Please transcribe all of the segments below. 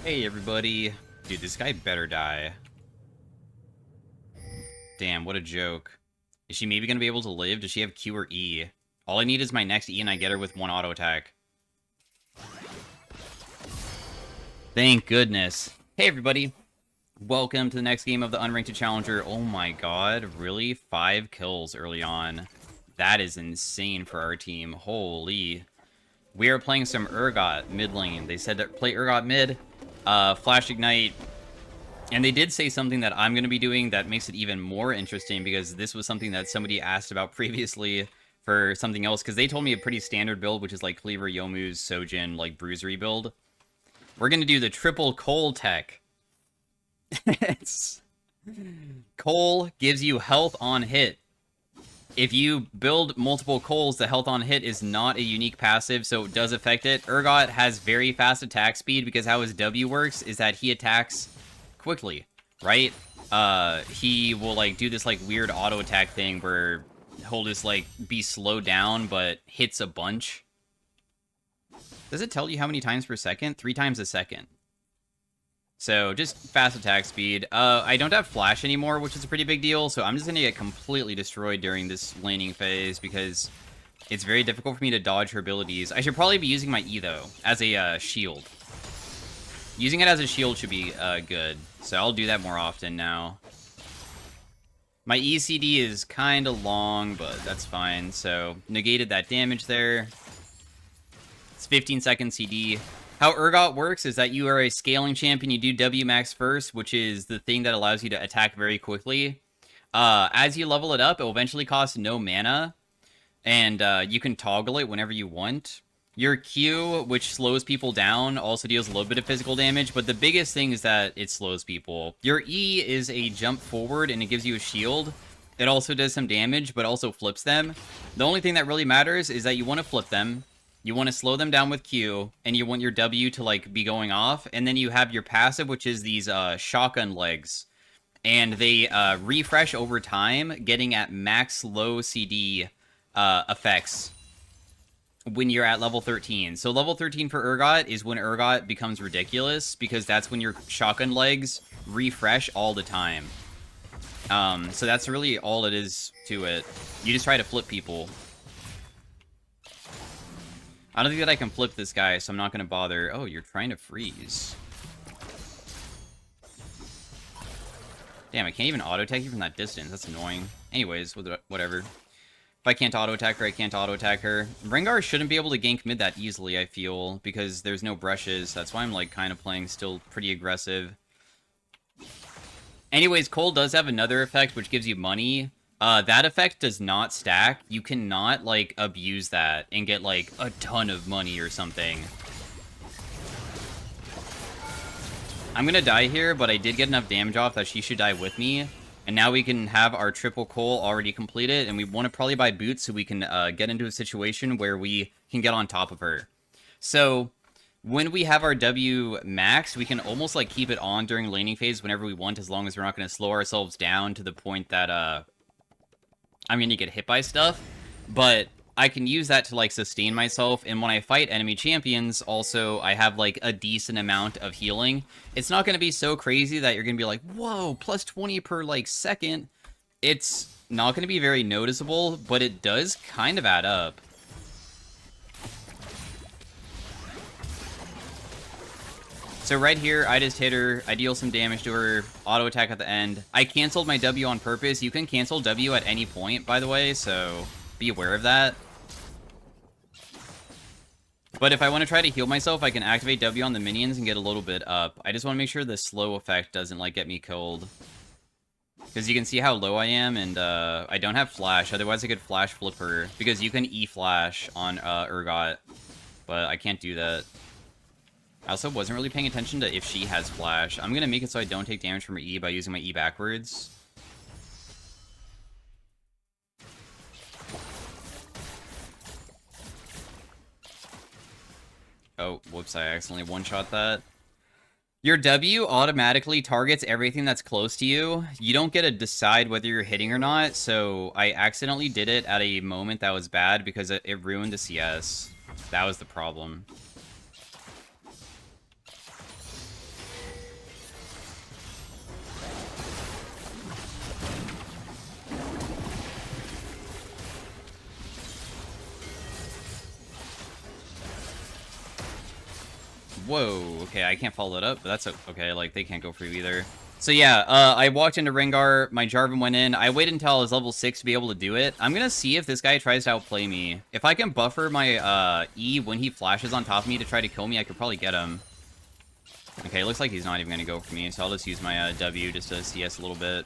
Hey everybody. Dude, this guy better die. Damn, what a joke. Is she maybe gonna be able to live? Does she have Q or E? All I need is my next E and I get her with one auto attack. Thank goodness. Hey everybody. Welcome to the next game of the Unranked Challenger. Oh my god, really? 5 kills early on. That is insane for our team. Holy. We are playing some Urgot mid lane. They said to play Urgot mid. Flash Ignite. And they did say something that I'm going to be doing that makes it even more interesting, because this was something that somebody asked about previously for something else, because they told me a pretty standard build, which is like Cleaver, Yomu's, Sojin, like Bruisery build. We're going to do the triple CULL tech. CULL gives you health on hit. If you build multiple CULLs, the health on hit is not a unique passive, so it does affect it. Urgot has very fast attack speed, because how his W works is that he attacks quickly, right? He will like do this like weird auto attack thing where he'll just like be slowed down but hits a bunch. Does it tell you how many times per second? 3 times a second. So just fast attack speed. I don't have flash anymore, which is a pretty big deal, so I'm just gonna get completely destroyed during this laning phase because it's very difficult for me to dodge her abilities. I should probably be using my E though as a shield. Using it as a shield should be good, so I'll do that more often now. My ECD is kind of long, but that's fine, so negated that damage there. It's 15 second CD. How Urgot works is that you are a scaling champion, you do W max first, which is the thing that allows you to attack very quickly. As you level it up, it will eventually cost no mana, and you can toggle it whenever you want. Your Q, which slows people down, also deals a little bit of physical damage, but the biggest thing is that it slows people. Your E is a jump forward, and it gives you a shield. It also does some damage, but also flips them. The only thing that really matters is that you want to flip them, you want to slow them down with Q, and you want your W to like be going off, and then you have your passive, which is these shotgun legs. And they refresh over time, getting at max low CD effects when you're at level 13. So level 13 for Urgot is when Urgot becomes ridiculous, because that's when your shotgun legs refresh all the time. So that's really all it is to it. You just try to flip people. I don't think that I can flip this guy, so I'm not going to bother. Oh, you're trying to freeze. Damn, I can't even auto-attack you from that distance. That's annoying. Anyways, whatever. If I can't auto-attack her, I can't auto-attack her. Rengar shouldn't be able to gank mid that easily, I feel, because there's no brushes. That's why I'm, like, kind of playing still pretty aggressive. Anyways, CULL does have another effect, which gives you money. That effect does not stack. You cannot, like, abuse that and get, like, a ton of money or something. I'm gonna die here, but I did get enough damage off that she should die with me. And now we can have our triple CULL already completed, and we want to probably buy boots so we can get into a situation where we can get on top of her. So when we have our W max, we can almost like keep it on during laning phase whenever we want, as long as we're not going to slow ourselves down to the point that I'm going to get hit by stuff. But I can use that to like sustain myself, and when I fight enemy champions, also I have like a decent amount of healing. It's not going to be so crazy that you're going to be like, whoa, plus 20 per like second. It's not going to be very noticeable, but it does kind of add up. So right here, I just hit her, I deal some damage to her, auto attack at the end. I canceled my W on purpose. You can cancel W at any point, by the way, so be aware of that. But if I want to try to heal myself, I can activate W on the minions and get a little bit up. I just want to make sure the slow effect doesn't, like, get me killed. Because you can see how low I am, and I don't have flash. Otherwise, I could flash flip her. Because you can E-flash on Urgot. But I can't do that. I also wasn't really paying attention to if she has flash. I'm going to make it so I don't take damage from her E by using my E backwards. Oh, whoops, I accidentally one-shot that. Your W automatically targets everything that's close to you. You don't get to decide whether you're hitting or not, so I accidentally did it at a moment that was bad because it ruined the CS. That was the problem. Whoa, okay, I can't follow that up, but that's okay, like, they can't go for you either. So yeah, I walked into Rengar, my Jarvan went in, I waited until I was level 6 to be able to do it. I'm gonna see if this guy tries to outplay me. If I can buffer my, E when he flashes on top of me to try to kill me, I could probably get him. Okay, looks like he's not even gonna go for me, so I'll just use my, W just to CS a little bit.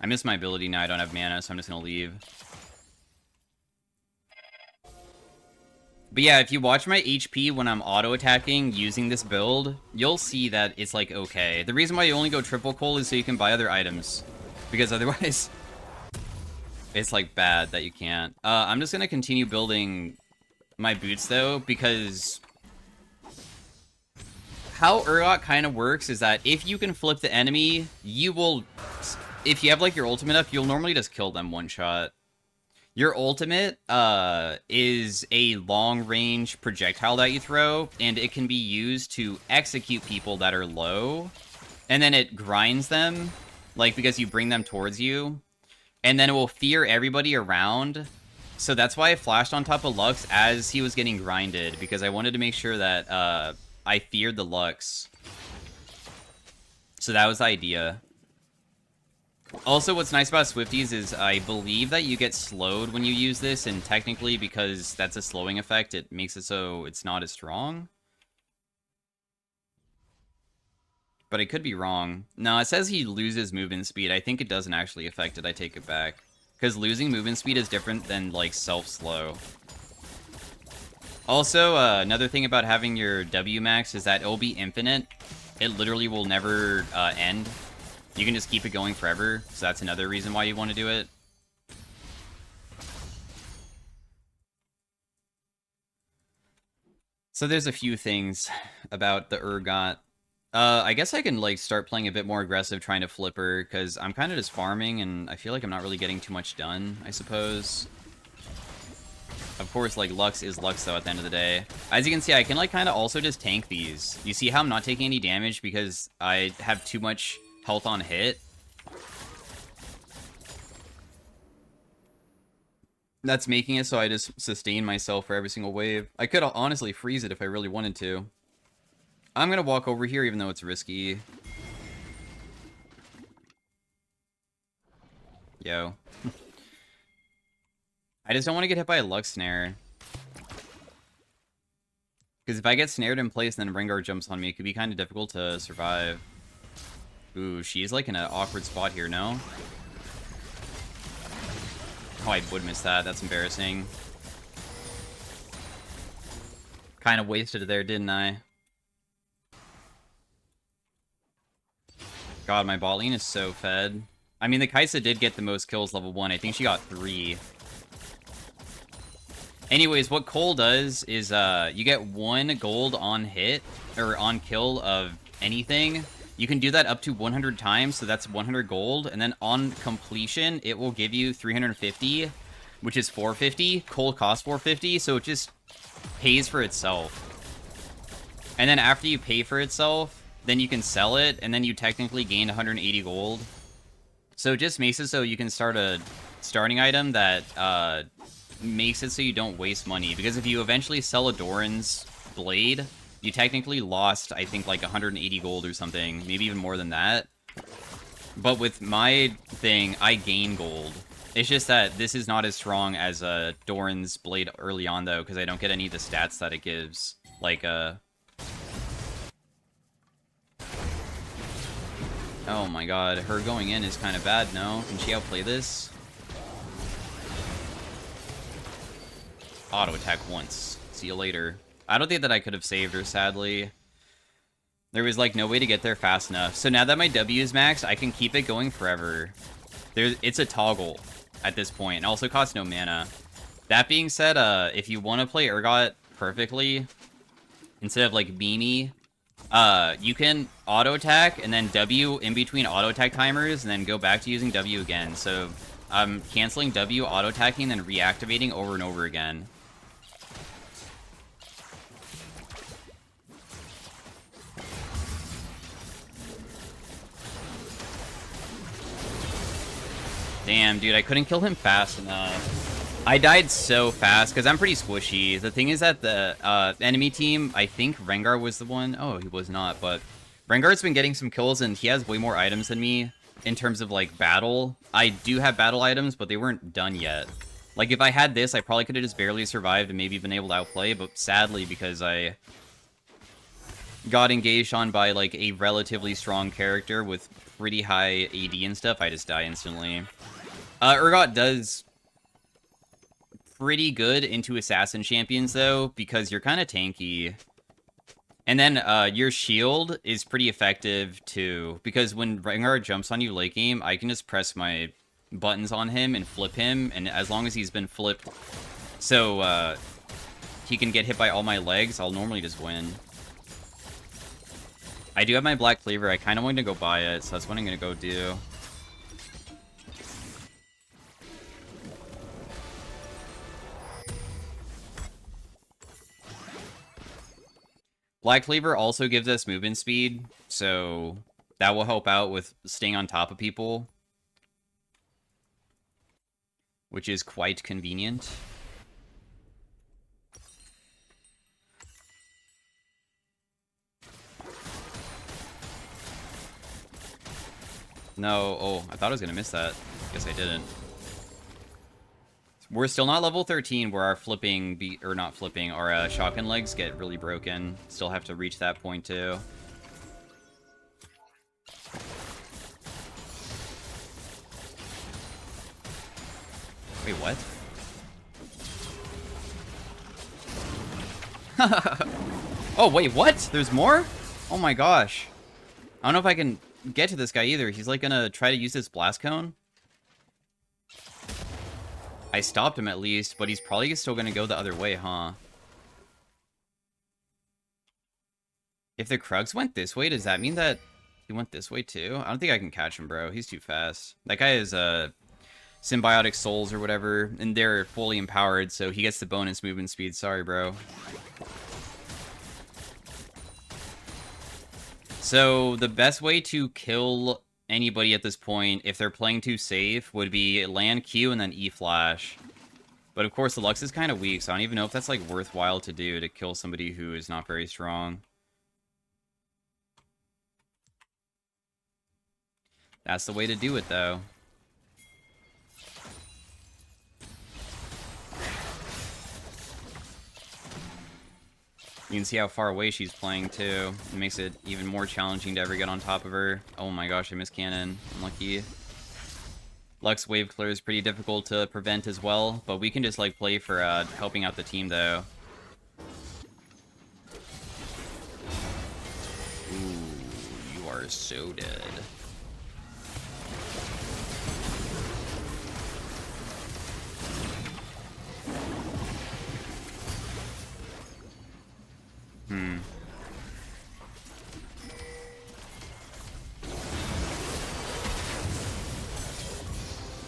I missed my ability now, I don't have mana, so I'm just gonna leave. But yeah, if you watch my HP when I'm auto-attacking using this build, you'll see that it's, like, okay. The reason why you only go triple Cull is so you can buy other items. Because otherwise, it's, like, bad that you can't. I'm just gonna continue building my boots, though, because how Urgot kind of works is that if you can flip the enemy, you will... If you have, like, your ultimate up, you'll normally just kill them one shot. Your ultimate is a long-range projectile that you throw, and it can be used to execute people that are low, and then it grinds them, like, because you bring them towards you, and then it will fear everybody around. So that's why I flashed on top of Lux as he was getting grinded, because I wanted to make sure that I feared the Lux. So that was the idea. Also, what's nice about Swifties is I believe that you get slowed when you use this, and technically, because that's a slowing effect, it makes it so it's not as strong. But I could be wrong. No, it says he loses movement speed. I think it doesn't actually affect it. I take it back. Because losing movement speed is different than, like, self-slow. Also, another thing about having your W max is that it'll be infinite. It literally will never end. You can just keep it going forever, so that's another reason why you want to do it. So there's a few things about the Urgot. I guess I can, like, start playing a bit more aggressive trying to flip her, because I'm kind of just farming, and I feel like I'm not really getting too much done, I suppose. Of course, like, Lux is Lux, though, at the end of the day. As you can see, I can, like, kind of also just tank these. You see how I'm not taking any damage because I have too much health on hit? That's making it so I just sustain myself for every single wave. I could honestly freeze it if I really wanted to. I'm gonna walk over here even though it's risky. Yo. I just don't want to get hit by a Lux Snare. Because if I get snared in place and then Rengar jumps on me, it could be kind of difficult to survive. Ooh, she's like in an awkward spot here, no? Oh, I would miss that. That's embarrassing. Kind of wasted it there, didn't I? God, my bot lane is so fed. I mean, the Kai'Sa did get the most kills level 1. I think she got 3. Anyways, what CULL does is you get 1 gold on hit, or on kill of anything. You can do that up to 100 times, so that's 100 gold, and then on completion, it will give you 350, which is 450. CULL costs 450, so it just pays for itself. And then after you pay for itself, then you can sell it, and then you technically gain 180 gold. So it just makes it so you can start a starting item that makes it so you don't waste money. Because if you eventually sell a Doran's blade, you technically lost, I think, like 180 gold or something. Maybe even more than that. But with my thing, I gain gold. It's just that this is not as strong as Doran's blade early on, though, because I don't get any of the stats that it gives. Like, oh my god, her going in is kind of bad, no? Can she outplay this? Auto attack once. See you later. I don't think that I could have saved her, sadly. There was, like, no way to get there fast enough. So now that my W is maxed, I can keep it going forever. It's a toggle at this point. It also costs no mana. That being said, if you want to play Urgot perfectly, instead of, like, Beanie, you can auto-attack and then W in between auto-attack timers and then go back to using W again. So I'm canceling W, auto-attacking, then reactivating over and over again. Damn, dude, I couldn't kill him fast enough. I died so fast because I'm pretty squishy. The thing is that the enemy team, I think Rengar was the one. Oh, he was not, but Rengar's been getting some kills and he has way more items than me in terms of like battle. I do have battle items, but they weren't done yet. Like if I had this, I probably could have just barely survived and maybe been able to outplay, but sadly because I got engaged on by like a relatively strong character with pretty high AD and stuff, I just die instantly. Urgot does pretty good into assassin champions though, because you're kind of tanky. And then your shield is pretty effective too, because when Rengar jumps on you late game, I can just press my buttons on him and flip him, and as long as he's been flipped so he can get hit by all my legs, I'll normally just win. I do have my black cleaver. I kind of wanted to go buy it, so that's what I'm going to go do. Black Cleaver also gives us movement speed, so that will help out with staying on top of people, which is quite convenient. No, oh, I thought I was going to miss that. Guess I didn't. We're still not level 13 where our flipping, or not flipping, our shotgun legs get really broken. Still have to reach that point too. Wait, what? Oh, wait, what? There's more? Oh my gosh. I don't know if I can get to this guy either. He's like gonna try to use this blast cone. I stopped him at least, but he's probably still gonna go the other way, huh? If the Krugs went this way, does that mean that he went this way too? I don't think I can catch him, bro. He's too fast. That guy is symbiotic souls or whatever, and they're fully empowered, so he gets the bonus movement speed. Sorry, bro. So the best way to kill anybody at this point, if they're playing too safe, would be land Q and then E flash. But of course the Lux is kind of weak, so I don't even know if that's like worthwhile to do to kill somebody who is not very strong. That's the way to do it though. You can see how far away she's playing, too. It makes it even more challenging to ever get on top of her. Oh my gosh, I missed cannon. Unlucky. Lux wave clear is pretty difficult to prevent as well, but we can just, like, play for helping out the team, though. Ooh, you are so dead.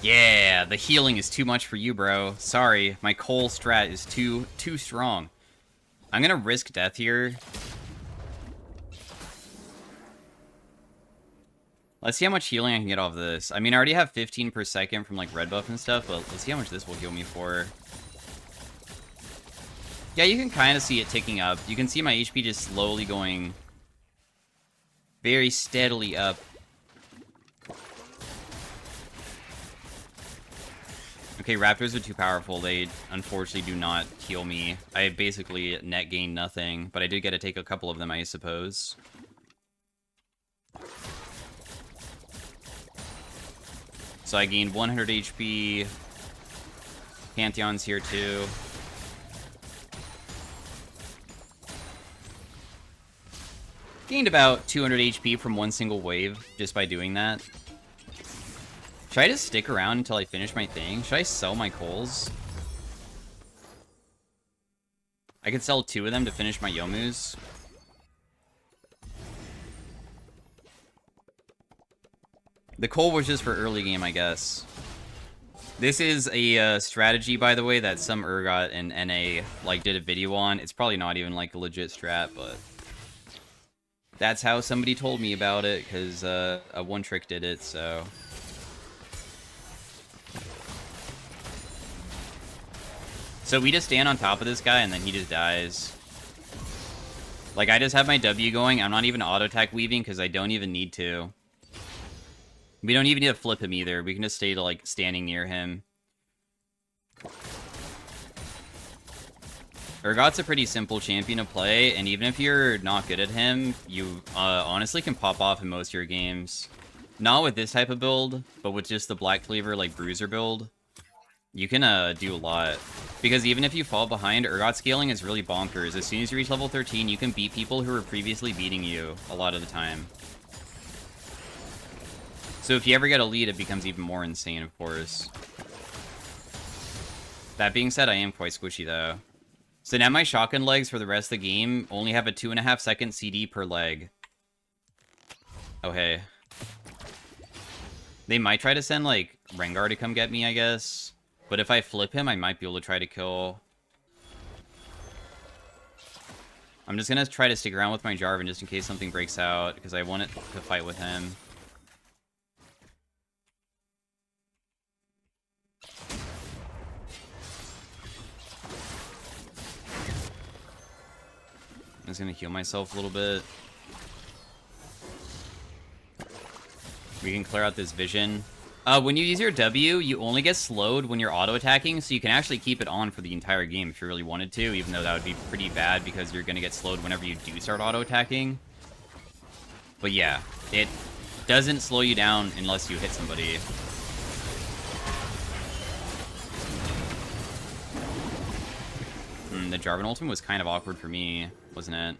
Yeah, the healing is too much for you, bro. Sorry, my CULL strat is too strong. I'm gonna risk death here. Let's see how much healing I can get off this. I mean, I already have 15 per second from, like, red buff and stuff, but let's see how much this will heal me for. Yeah, you can kind of see it ticking up. You can see my HP just slowly going very steadily up. Okay, Raptors are too powerful. They, unfortunately, do not heal me. I basically net gained nothing, but I did get to take a couple of them, I suppose. So I gained 100 HP. Pantheon's here, too. Gained about 200 HP from one single wave, just by doing that. Should I just stick around until I finish my thing? Should I sell my coals? I could sell 2 of them to finish my Yomus. The coal was just for early game, I guess. This is a strategy, by the way, that some Urgot and NA like did a video on. It's probably not even like a legit strat, but that's how somebody told me about it, because a One Trick did it, so... So we just stand on top of this guy, and then he just dies. Like, I just have my W going. I'm not even auto-attack weaving, because I don't even need to. We don't even need to flip him either. We can just stay, like, standing near him. Urgot's a pretty simple champion to play, and even if you're not good at him, you honestly can pop off in most of your games. Not with this type of build, but with just the Black Cleaver, like, Bruiser build. You can do a lot. Because even if you fall behind, Urgot scaling is really bonkers. As soon as you reach level 13, you can beat people who were previously beating you a lot of the time. So if you ever get a lead, it becomes even more insane, of course. That being said, I am quite squishy, though. So now my shotgun legs for the rest of the game only have a 2.5 second CD per leg. Oh, hey. They might try to send, like, Rengar to come get me, I guess. But if I flip him, I might be able to try to kill. I'm just gonna try to stick around with my Jarvan just in case something breaks out, because I want it to fight with him. I'm just gonna heal myself a little bit. We can clear out this vision. When you use your W, you only get slowed when you're auto-attacking, so you can actually keep it on for the entire game if you really wanted to, even though that would be pretty bad because you're gonna get slowed whenever you do start auto-attacking. But yeah, it doesn't slow you down unless you hit somebody. The Jarvan ultimate was kind of awkward for me, wasn't it?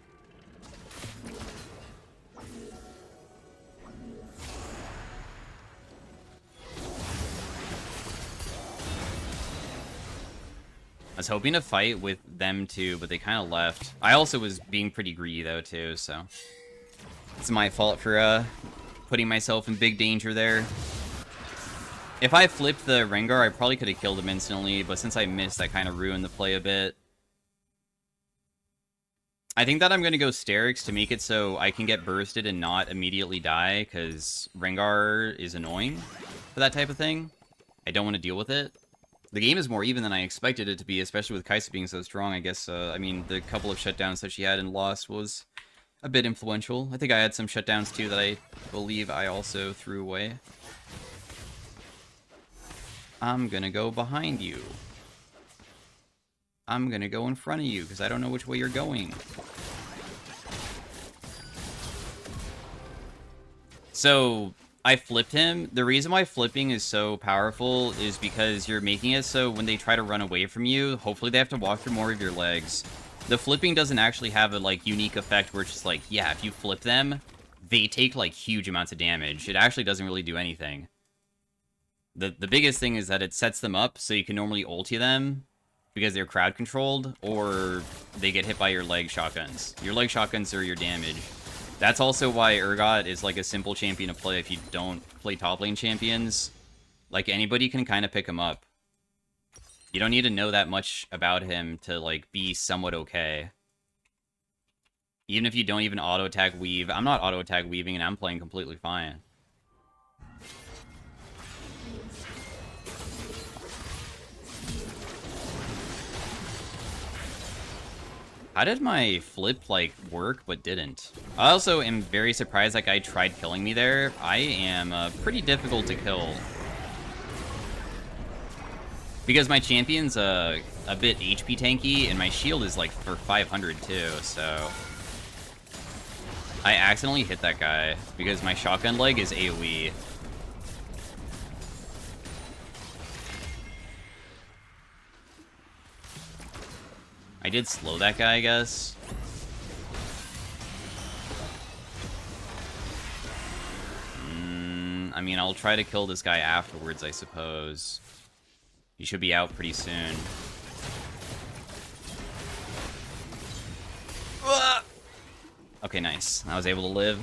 I was hoping to fight with them too, but they kind of left. I also was being pretty greedy though too, so it's my fault for putting myself in big danger there. If I flipped the Rengar, I probably could have killed him instantly, but since I missed, that kind of ruined the play a bit. I think that I'm going to go Sterix to make it so I can get bursted and not immediately die, because Rengar is annoying for that type of thing. I don't want to deal with it. The game is more even than I expected it to be, especially with Kai'Sa being so strong, I guess. I mean, the couple of shutdowns that she had and lost was a bit influential. I think I had some shutdowns, too, that I believe I also threw away. I'm gonna go behind you. I'm gonna go in front of you, because I don't know which way you're going. So I flipped him. The reason why flipping is so powerful is because you're making it so when they try to run away from you, hopefully they have to walk through more of your legs. The flipping doesn't actually have a, like, unique effect where it's just like, yeah, if you flip them, they take, like, huge amounts of damage. It actually doesn't really do anything. The biggest thing is that it sets them up so you can normally ulti them because they're crowd controlled, or they get hit by your leg shotguns. Your leg shotguns are your damage. That's also why Urgot is like a simple champion to play if you don't play top lane champions. Like, anybody can kind of pick him up. You don't need to know that much about him to, like, be somewhat okay. Even if you don't even auto-attack weave. I'm not auto-attack weaving and I'm playing completely fine. How did my flip, like, work but didn't? I also am very surprised that guy tried killing me there. I am pretty difficult to kill. Because my champion's a bit HP tanky, and my shield is, like, for 500 too, so... I accidentally hit that guy, because my shotgun leg is AoE. I did slow that guy, I guess. I mean, I'll try to kill this guy afterwards, I suppose. He should be out pretty soon. Okay, nice. I was able to live.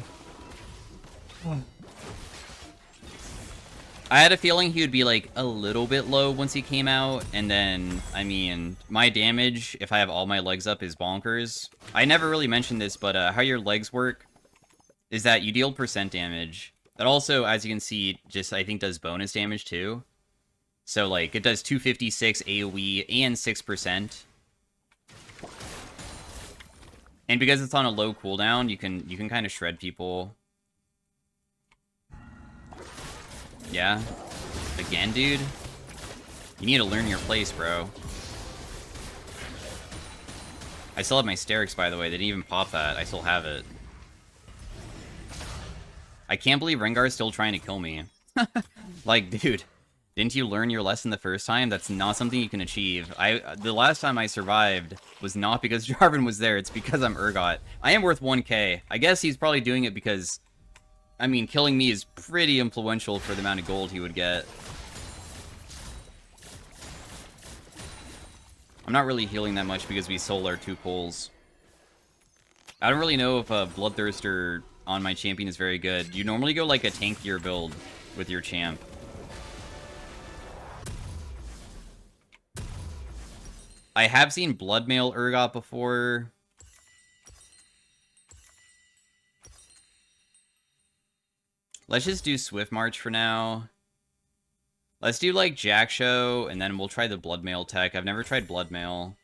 I had a feeling he would be, like, a little bit low once he came out, and then, I mean, my damage, if I have all my legs up, is bonkers. I never really mentioned this, but how your legs work is that you deal percent damage. That also, as you can see, just, I think, does bonus damage, too. So, like, it does 256 AoE and 6%. And because it's on a low cooldown, you can kind of shred people. Yeah. Again, dude? You need to learn your place, bro. I still have my Sterix, by the way. They didn't even pop that. I still have it. I can't believe Rengar's still trying to kill me. Like, dude, didn't you learn your lesson the first time? That's not something you can achieve. The last time I survived was not because Jarvan was there. It's because I'm Urgot. I am worth 1k. I guess he's probably doing it because, I mean, killing me is pretty influential for the amount of gold he would get. I'm not really healing that much because we sold our 2 pulls. I don't really know if a Bloodthirster on my champion is very good. You normally go like a tankier build with your champ. I have seen Bloodmail Urgot before. Let's just do Swift March for now. Let's do like Jack Show, and then we'll try the Bloodmail tech. I've never tried Bloodmail.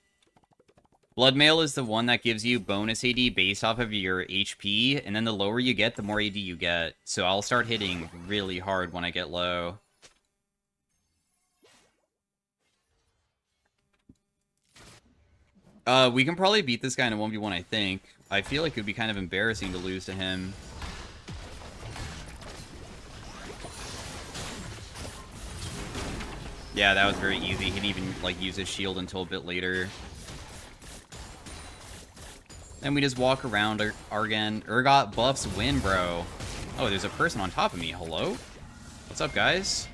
Bloodmail is the one that gives you bonus AD based off of your HP, and then the lower you get, the more AD you get. So I'll start hitting really hard when I get low. We can probably beat this guy in a 1v1, I think. I feel like it would be kind of embarrassing to lose to him. Yeah, that was very easy. He didn't even, like, use his shield until a bit later. Then we just walk around again. Urgot buffs win, bro. Oh, there's a person on top of me. Hello? What's up, guys?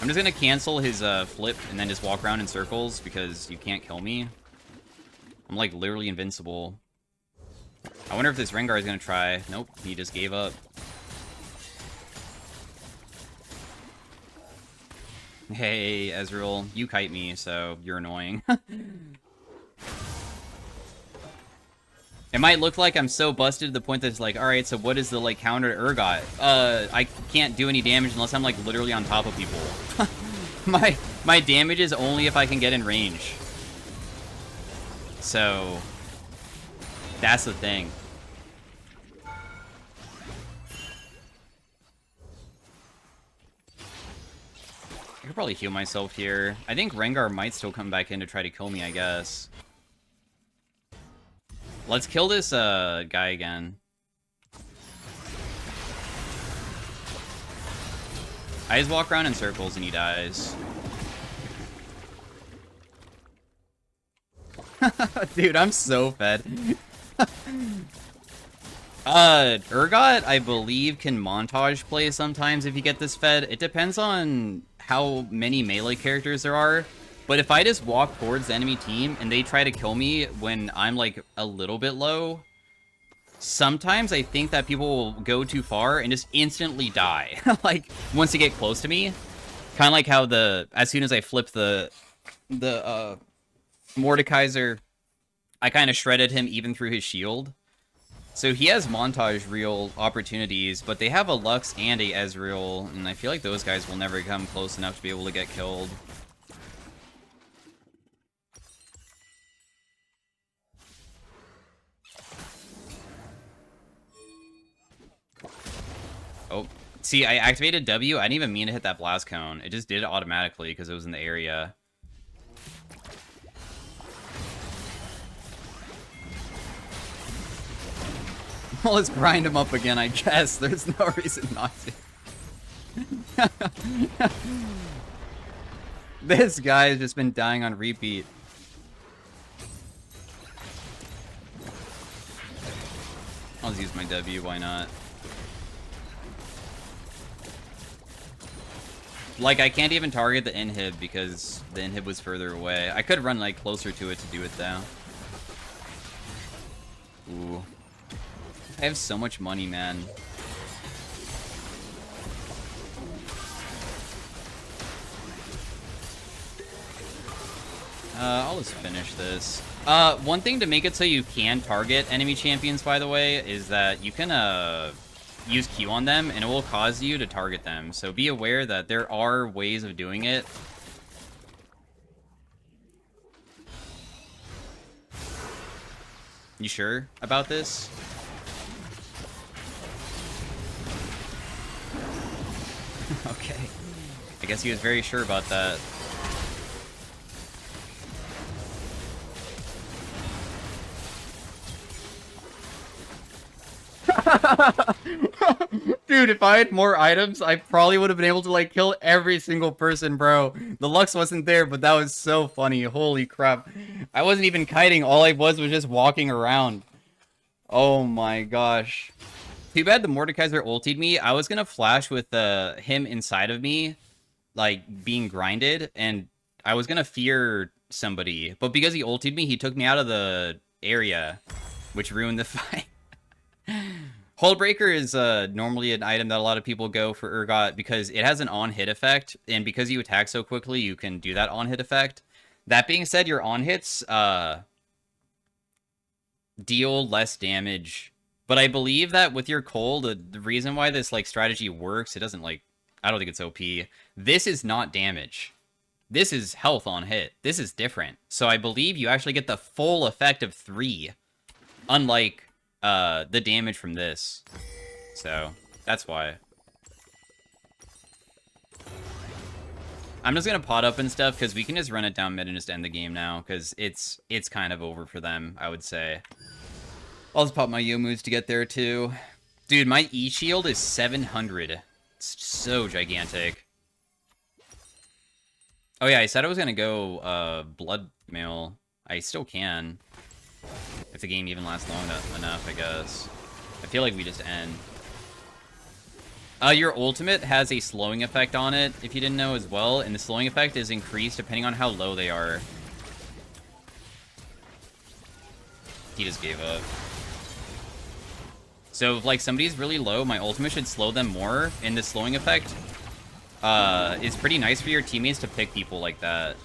I'm just gonna cancel his flip and then just walk around in circles because you can't kill me. I'm, like, literally invincible. I wonder if this Rengar is gonna try. Nope, he just gave up. Hey, Ezreal, you kite me, so you're annoying. It might look like I'm so busted to the point that it's like, alright, so what is the, like, counter to Urgot? I can't do any damage unless I'm, like, literally on top of people. My damage is only if I can get in range. So, that's the thing. I could probably heal myself here. I think Rengar might still come back in to try to kill me, I guess. Let's kill this guy again. I just walk around in circles and he dies. Dude, I'm so fed. Urgot, I believe, can montage play sometimes if you get this fed. It depends on how many melee characters there are. But if I just walk towards the enemy team and they try to kill me when I'm, like, a little bit low, sometimes I think that people will go too far and just instantly die. Like, once they get close to me. Kind of like how as soon as I flip the Mordekaiser, I kind of shredded him even through his shield. So he has montage real opportunities, but they have a Lux and a Ezreal, and I feel like those guys will never come close enough to be able to get killed. Oh, see, I activated W. I didn't even mean to hit that blast cone. It just did it automatically because it was in the area. Well, let's grind him up again, I guess. There's no reason not to. This guy has just been dying on repeat. I'll just use my W, why not? Like, I can't even target the inhib because the inhib was further away. I could run, like, closer to it to do it, though. Ooh. I have so much money, man. I'll just finish this. One thing to make it so you can target enemy champions, by the way, is that you can, use Q on them, and it will cause you to target them. So be aware that there are ways of doing it. You sure about this? Okay. I guess he was very sure about that. Dude, if I had more items, I probably would have been able to, like, kill every single person, bro. The Lux wasn't there, but that was so funny. Holy crap. I wasn't even kiting. All I was just walking around. Oh my gosh. Too bad the Mordekaiser ultied me. I was gonna flash with him inside of me, like, being grinded, and I was gonna fear somebody. But because he ultied me, he took me out of the area, which ruined the fight. Hullbreaker is normally an item that a lot of people go for Urgot because it has an on-hit effect, and because you attack so quickly, you can do that on-hit effect. That being said, your on-hits deal less damage. But I believe that with your Cull, the reason why this, like, strategy works, it doesn't, like, I don't think it's OP. This is not damage. This is health on hit. This is different. So I believe you actually get the full effect of 3, unlike the damage from this. So that's why. I'm just gonna pot up and stuff because we can just run it down mid and just end the game now because it's kind of over for them, I would say. I'll just pop my Youmuu's to get there too. Dude, my E shield is 700. It's so gigantic. Oh yeah, I said I was gonna go blood mail. I still can. If the game even lasts long enough, I guess. I feel like we just end. Your ultimate has a slowing effect on it, if you didn't know as well, and the slowing effect is increased depending on how low they are. He just gave up. So if, like, somebody's really low, my ultimate should slow them more, and the slowing effect is pretty nice for your teammates to pick people like that.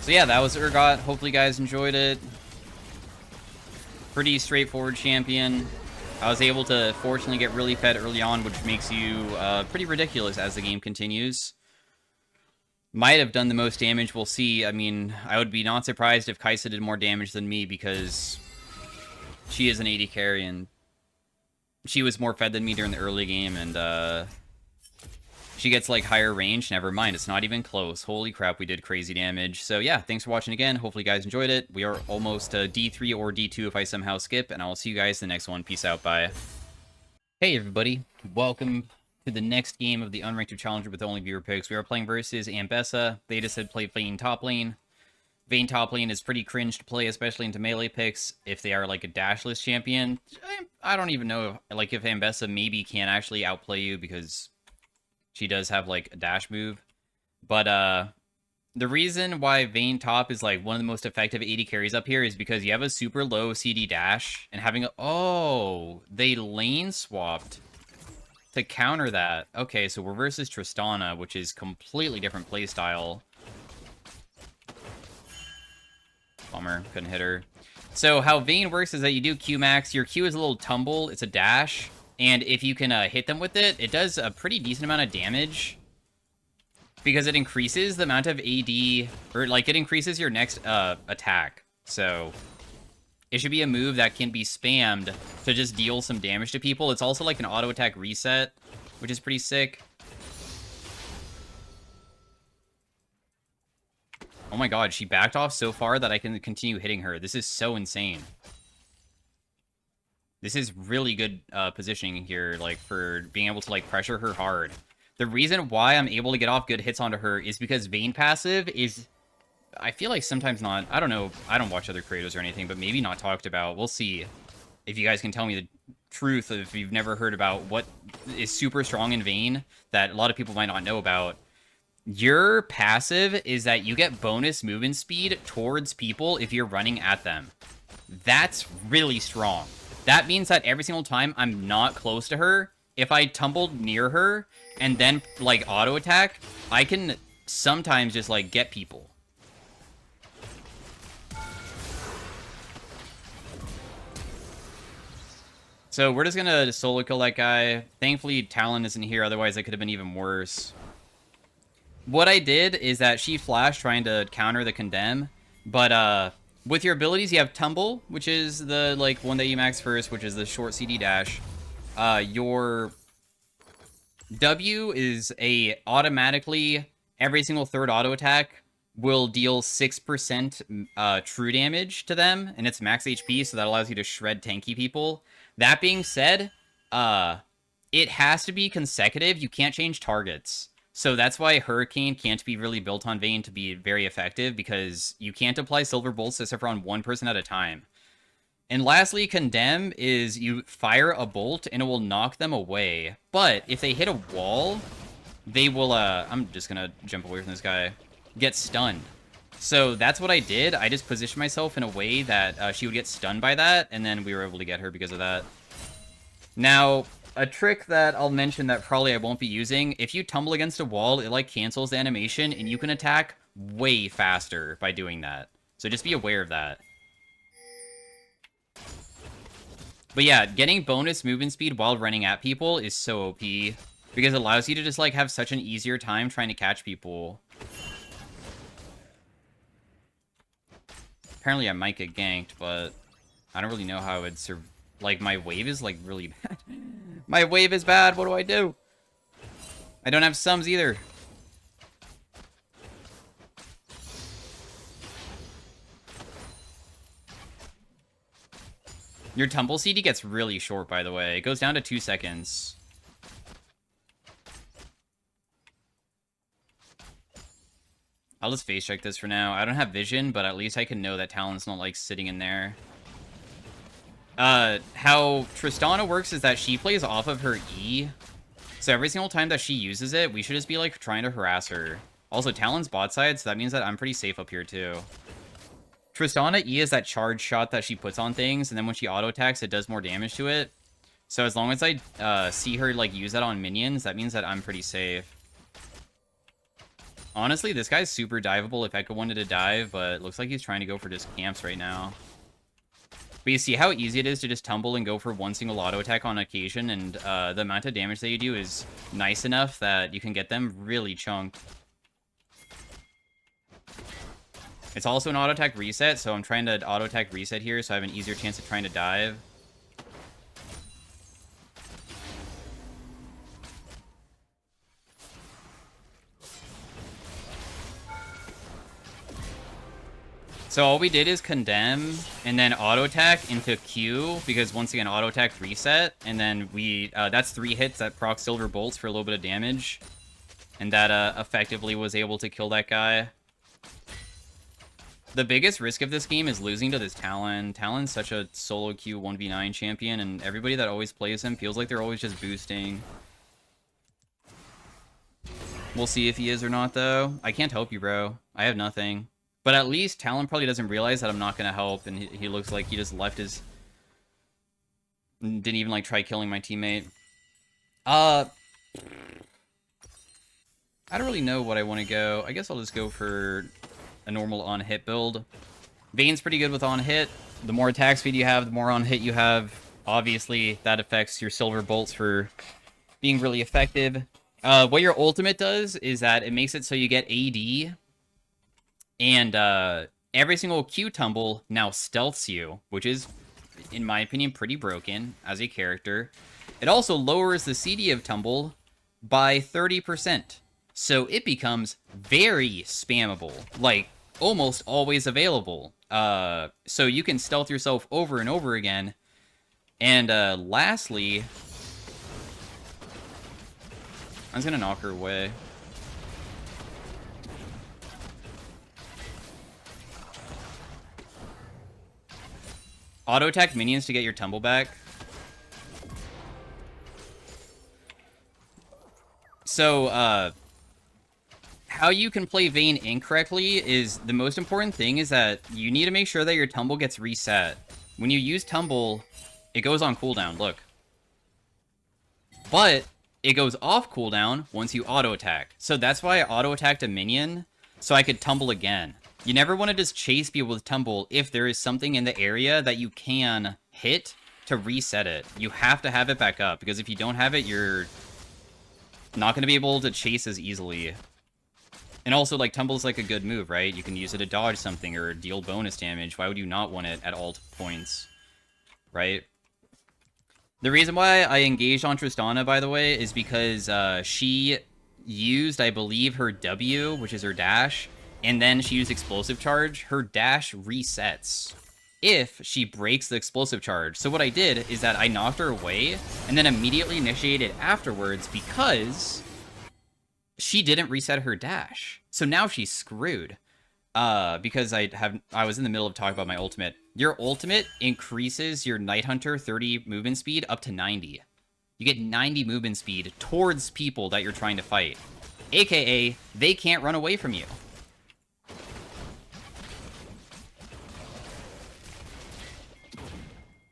So yeah, that was Urgot. Hopefully you guys enjoyed it. Pretty straightforward champion. I was able to fortunately get really fed early on, which makes you pretty ridiculous as the game continues. Might have done the most damage, we'll see. I mean, I would be not surprised if Kai'Sa did more damage than me because she is an AD carry and she was more fed than me during the early game, and she gets, like, higher range. Never mind, it's not even close. Holy crap, we did crazy damage. So yeah, thanks for watching again. Hopefully you guys enjoyed it. We are almost D3 or D2 if I somehow skip, and I'll see you guys in the next one. Peace out, bye. Hey everybody, welcome to the next game of the Unranked Challenger with only viewer picks. We are playing versus Ambessa. They just had played Vayne top lane. Vayne top lane is pretty cringe to play, especially into melee picks if they are, like, a dashless champion. I don't even know if, like, if Ambessa maybe can actually outplay you because she does have, like, a dash move. But the reason why Vayne top is, like, one of the most effective AD carries up here is because you have a super low CD dash, and having a... Oh, they lane swapped to counter that. Okay, so we're versus Tristana, which is completely different playstyle. Bummer, couldn't hit her. So how Vayne works is that you do Q max. Your Q is a little tumble. It's a dash. And if you can hit them with it, it does a pretty decent amount of damage. Because it increases the amount of AD, or, like, it increases your next attack. So it should be a move that can be spammed to just deal some damage to people. It's also like an auto attack reset, which is pretty sick. Oh my god, she backed off so far that I can continue hitting her. This is so insane. This is really good positioning here, like, for being able to, like, pressure her hard. The reason why I'm able to get off good hits onto her is because Vayne passive is, I feel like sometimes not, I don't know, I don't watch other creators or anything, but maybe not talked about. We'll see if you guys can tell me the truth if you've never heard about what is super strong in Vayne that a lot of people might not know about. Your passive is that you get bonus movement speed towards people if you're running at them. That's really strong. That means that every single time I'm not close to her, if I tumbled near her and then, like, auto attack, I can sometimes just, like, get people. So we're just gonna solo kill that guy. Thankfully, Talon isn't here, otherwise it could have been even worse. What I did is that she flashed trying to counter the Condemn, but with your abilities, you have Tumble, which is the, like, one that you max first, which is the short CD dash. Your W is a automatically, every single third auto attack will deal 6% true damage to them, and it's max HP, so that allows you to shred tanky people. That being said, it has to be consecutive. You can't change targets. So that's why Hurricane can't be really built on Vayne to be very effective, because you can't apply Silver Bolts except for on one person at a time. And lastly, Condemn is you fire a bolt and it will knock them away. But if they hit a wall, they will, I'm just gonna jump away from this guy, get stunned. So that's what I did. I just positioned myself in a way that she would get stunned by that, and then we were able to get her because of that. Now, a trick that I'll mention that probably I won't be using, if you tumble against a wall, it, like, cancels the animation, and you can attack way faster by doing that. So just be aware of that. But yeah, getting bonus movement speed while running at people is so OP, because it allows you to just, like, have such an easier time trying to catch people. Apparently I might get ganked, but I don't really know how I would survive. Like, my wave is, like, really bad. My wave is bad. What do I do? I don't have sums either. Your tumble CD gets really short, by the way. It goes down to 2 seconds. I'll just face check this for now. I don't have vision, but at least I can know that Talon's not, like, sitting in there. How Tristana works is that she plays off of her E. So every single time that she uses it, we should just be, like, trying to harass her. Also, Talon's bot side, so that means that I'm pretty safe up here, too. Tristana E is that charge shot that she puts on things, and then when she auto-attacks, it does more damage to it. So as long as I see her, like, use that on minions, that means that I'm pretty safe. Honestly, this guy's super diveable if Echo wanted to dive, but it looks like he's trying to go for just camps right now. But you see how easy it is to just tumble and go for one single auto attack on occasion, and the amount of damage that you do is nice enough that you can get them really chunked. It's also an auto attack reset, so I'm trying to auto attack reset here so I have an easier chance of trying to dive. So all we did is Condemn, and then auto-attack into Q, because once again, auto-attack reset, and then we, that's 3 hits that proc Silver Bolts for a little bit of damage, and that effectively was able to kill that guy. The biggest risk of this game is losing to this Talon. Talon's such a solo Q 1v9 champion, and everybody that always plays him feels like they're always just boosting. We'll see if he is or not, though. I can't help you, bro. I have nothing. But at least Talon probably doesn't realize that I'm not going to help, and he looks like he just left his... Didn't even, like, try killing my teammate. I don't really know what I want to go. I guess I'll just go for a normal on-hit build. Vayne's pretty good with on-hit. The more attack speed you have, the more on-hit you have. Obviously, that affects your Silver Bolts for being really effective. What your ultimate does is that it makes it so you get AD... And every single Q tumble now stealths you, which is, in my opinion, pretty broken as a character. It also lowers the CD of tumble by 30%. So it becomes very spammable, like almost always available. So you can stealth yourself over and over again. And lastly, I'm just gonna knock her away. Auto-attack minions to get your tumble back. So, how you can play Vayne incorrectly is the most important thing is that you need to make sure that your tumble gets reset. When you use tumble, it goes on cooldown, look. But it goes off cooldown once you auto-attack. So that's why I auto-attacked a minion, so I could tumble again. You never want to just chase people with tumble if there is something in the area that you can hit to reset it. You have to have it back up, because if you don't have it, you're not going to be able to chase as easily. And also, like, tumble's like a good move, right? You can use it to dodge something or deal bonus damage. Why would you not want it at all points, right? The reason why I engaged on Tristana, by the way, is because she used, I believe, her W, which is her dash, and then she used explosive charge. Her dash resets if she breaks the explosive charge. So what I did is that I knocked her away and then immediately initiated afterwards because she didn't reset her dash. So now she's screwed. Because I was in the middle of talking about my ultimate. Your ultimate increases your Night Hunter 30 movement speed up to 90. You get 90 movement speed towards people that you're trying to fight. AKA, they can't run away from you.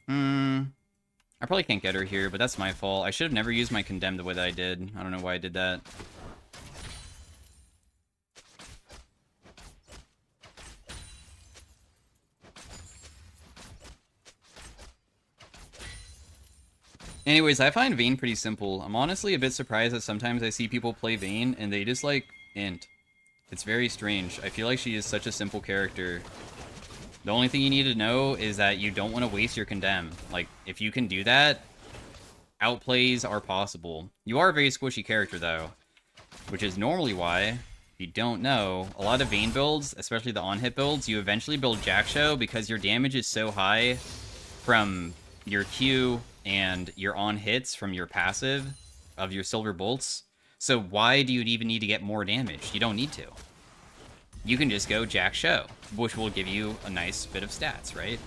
I probably can't get her here, but that's my fault. I should have never used my Condemn the way that I did. I don't know why I did that. Anyways, I find Vayne pretty simple. I'm honestly a bit surprised that sometimes I see people play Vayne and they just, like, int. It's very strange. I feel like she is such a simple character. The only thing you need to know is that you don't want to waste your Condemn. Like, if you can do that, outplays are possible. You are a very squishy character, though, which is normally why, if you don't know, a lot of Vayne builds, especially the on-hit builds, you eventually build Jackshow because your damage is so high from your Q and your on-hits from your passive of your Silver Bolts. So why do you even need to get more damage? You don't need to. You can just go Jackshow, which will give you a nice bit of stats, right?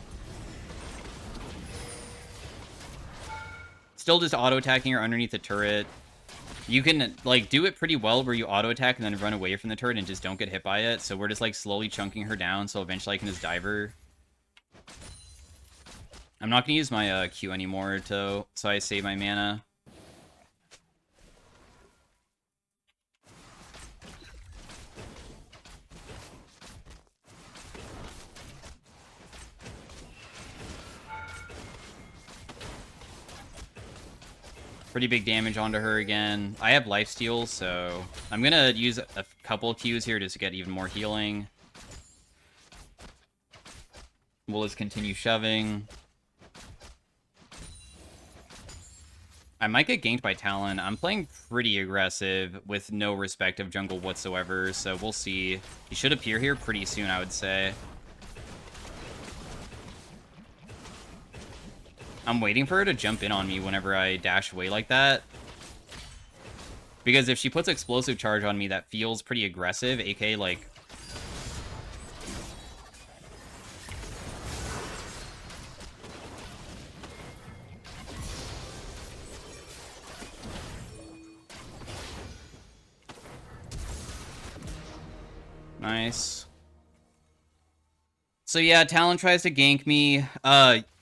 Still just auto-attacking her underneath the turret. You can, like, do it pretty well where you auto-attack and then run away from the turret and just don't get hit by it. So we're just, like, slowly chunking her down so eventually I can just dive her. I'm not going to use my Q anymore, so I save my mana. Pretty big damage onto her again. I have lifesteal, so I'm going to use a couple of Qs here just to get even more healing. We'll just continue shoving. I might get ganked by Talon. I'm playing pretty aggressive with no respect of jungle whatsoever, so we'll see. He should appear here pretty soon, I would say. I'm waiting for her to jump in on me whenever I dash away like that. Because if she puts explosive charge on me, that feels pretty aggressive, aka, like... Nice. So yeah, Talon tries to gank me.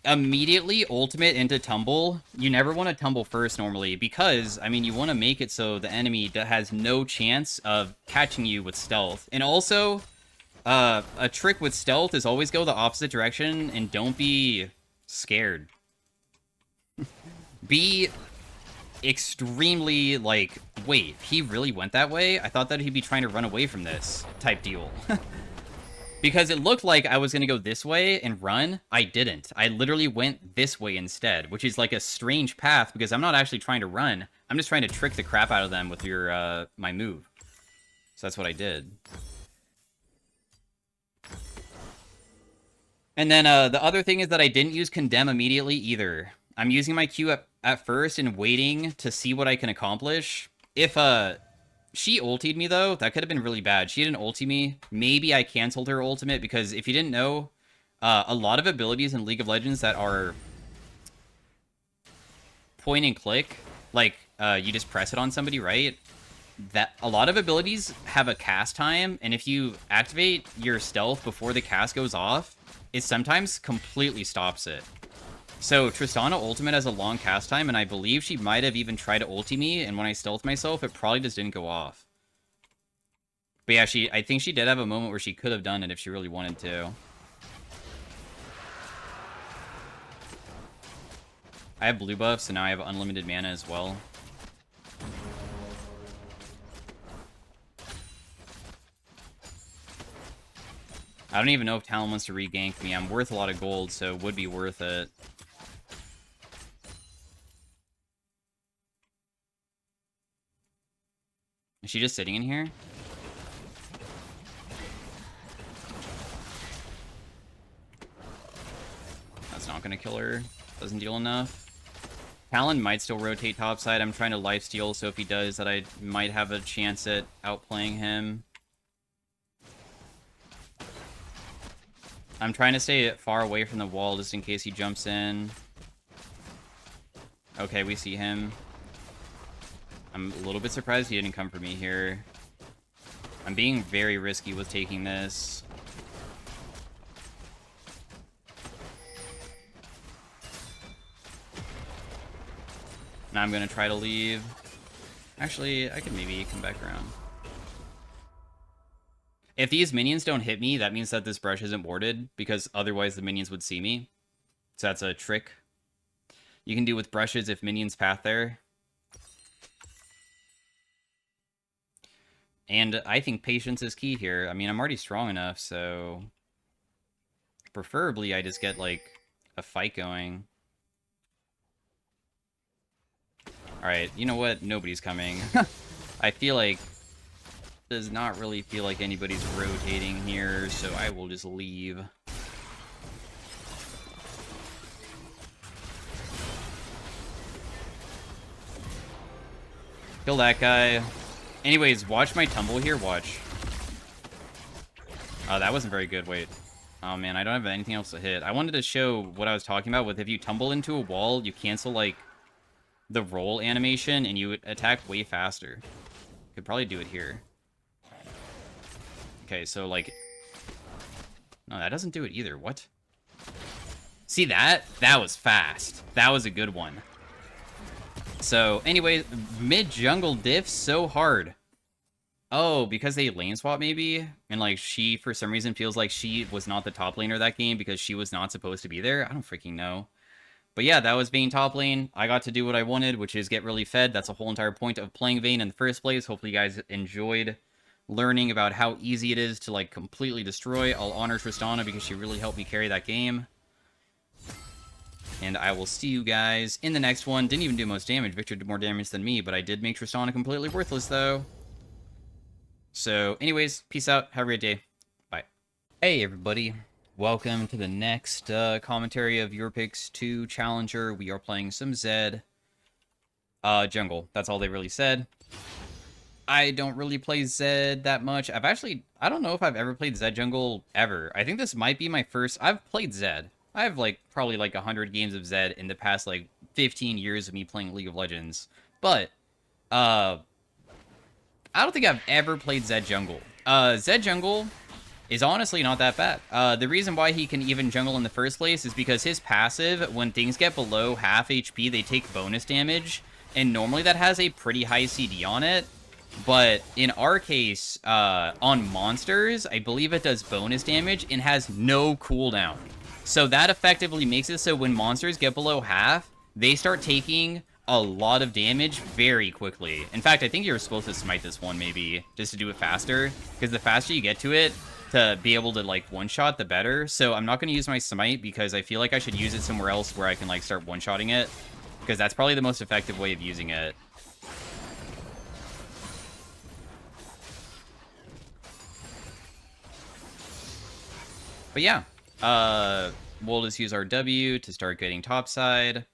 Immediately ultimate into tumble. You never want to tumble first normally because, I mean, you want to make it so the enemy has no chance of catching you with stealth. And also, a trick with stealth is always go the opposite direction and don't be scared. Be extremely, like, wait, he really went that way? I thought that he'd be trying to run away from this type deal. Because it looked like I was going to go this way and run. I didn't. I literally went this way instead, which is like a strange path because I'm not actually trying to run. I'm just trying to trick the crap out of them with your my move. So that's what I did. And then the other thing is that I didn't use Condemn immediately either. I'm using my Q at first and waiting to see what I can accomplish. If she ultied me, though, that could have been really bad. She didn't ulti me. Maybe I canceled her ultimate, because if you didn't know, a lot of abilities in League of Legends that are point and click, like, you just press it on somebody, right? That a lot of abilities have a cast time, and if you activate your stealth before the cast goes off, it sometimes completely stops it. So Tristana ultimate has a long cast time, and I believe she might have even tried to ulti me, and when I stealth myself, it probably just didn't go off. But yeah, I think she did have a moment where she could have done it if she really wanted to. I have blue buff, so now I have unlimited mana as well. I don't even know if Talon wants to re-gank me. I'm worth a lot of gold, so it would be worth it. Is she just sitting in here? That's not gonna kill her. Doesn't deal enough. Talon might still rotate topside. I'm trying to lifesteal, so if he does that, I might have a chance at outplaying him. I'm trying to stay far away from the wall just in case he jumps in. Okay, we see him. I'm a little bit surprised he didn't come for me here. I'm being very risky with taking this. Now I'm going to try to leave. Actually, I could maybe come back around. If these minions don't hit me, that means that this brush isn't warded, because otherwise the minions would see me. So that's a trick you can do with brushes if minions path there. And I think patience is key here. I mean, I'm already strong enough, so... preferably I just get, like, a fight going. Alright, you know what? Nobody's coming. I feel like... does not really feel like anybody's rotating here, so I will just leave. Kill that guy. Anyways, watch my tumble here. Watch. Oh, that wasn't very good. Wait. Oh, man, I don't have anything else to hit. I wanted to show what I was talking about with if you tumble into a wall, you cancel, like, the roll animation, and you attack way faster. Could probably do it here. Okay, so, like... no, that doesn't do it either. What? See that? That was fast. That was a good one. So, anyway, mid-jungle diff so hard. Oh, because they lane swap, maybe? And, like, she, for some reason, feels like she was not the top laner that game because she was not supposed to be there? I don't freaking know. But yeah, that was Vayne top lane. I got to do what I wanted, which is get really fed. That's the whole entire point of playing Vayne in the first place. Hopefully you guys enjoyed learning about how easy it is to, like, completely destroy. I'll honor Tristana because she really helped me carry that game. And I will see you guys in the next one. Didn't even do most damage. Victor did more damage than me, but I did make Tristana completely worthless, though. So, anyways, peace out. Have a great day. Bye. Hey, everybody. Welcome to the next commentary of Your Picks 2 Challenger. We are playing some Zed Jungle. That's all they really said. I don't really play Zed that much. I don't know if I've ever played Zed Jungle ever. I think this might be my first. I've played Zed. I have, like, probably, like, 100 games of Zed in the past, like, 15 years of me playing League of Legends. But, I don't think I've ever played Zed Jungle. Zed Jungle is honestly not that bad. The reason why he can even jungle in the first place is because his passive, when things get below half HP, they take bonus damage. And normally that has a pretty high CD on it. But in our case, on monsters, I believe it does bonus damage and has no cooldown. So that effectively makes it so when monsters get below half, they start taking a lot of damage very quickly. In fact, I think you're supposed to smite this one, maybe, just to do it faster. Because the faster you get to it, to be able to, like, one-shot, the better. So I'm not going to use my smite because I feel like I should use it somewhere else where I can, like, start one-shotting it. Because that's probably the most effective way of using it. But yeah, we'll just use our W to start getting topside.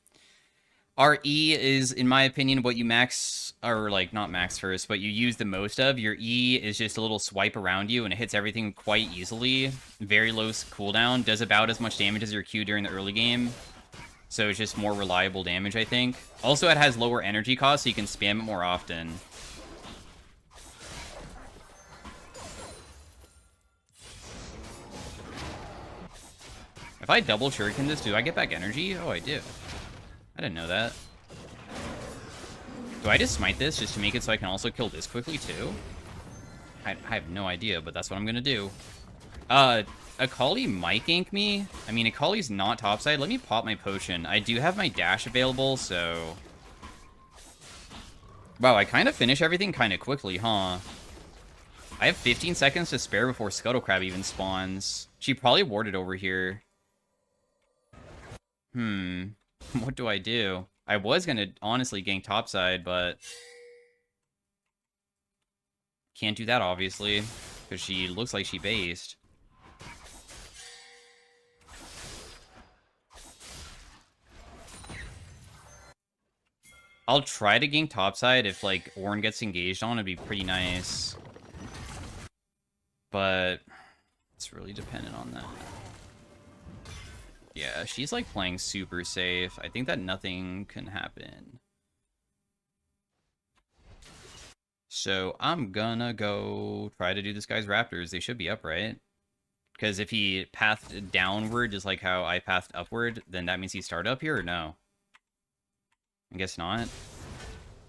Our E is, in my opinion, what you max, or like not max first, but you use the most of. Your E is just a little swipe around you and it hits everything quite easily. Very low cooldown, does about as much damage as your Q during the early game. So it's just more reliable damage, I think. Also, it has lower energy cost, so you can spam it more often. If I double shuriken this, do I get back energy? Oh, I do. I didn't know that. Do I just smite this just to make it so I can also kill this quickly too? I have no idea, but that's what I'm gonna do. Akali might gank me. I mean, Akali's not topside. Let me pop my potion. I do have my dash available, so... Wow, I kind of finish everything kind of quickly, huh? I have 15 seconds to spare before Scuttle Crab even spawns. She probably warded over here. What do I do? I was gonna honestly gank topside, but... Can't do that, obviously, because she looks like she based. I'll try to gank topside if, like, Ornn gets engaged on. It'd be pretty nice. But it's really dependent on that. Yeah, she's, like, playing super safe. I think that nothing can happen. So I'm gonna go try to do this guy's Raptors. They should be up, right? Because if he pathed downward, just like how I pathed upward, then that means he started up here, or no? I guess not.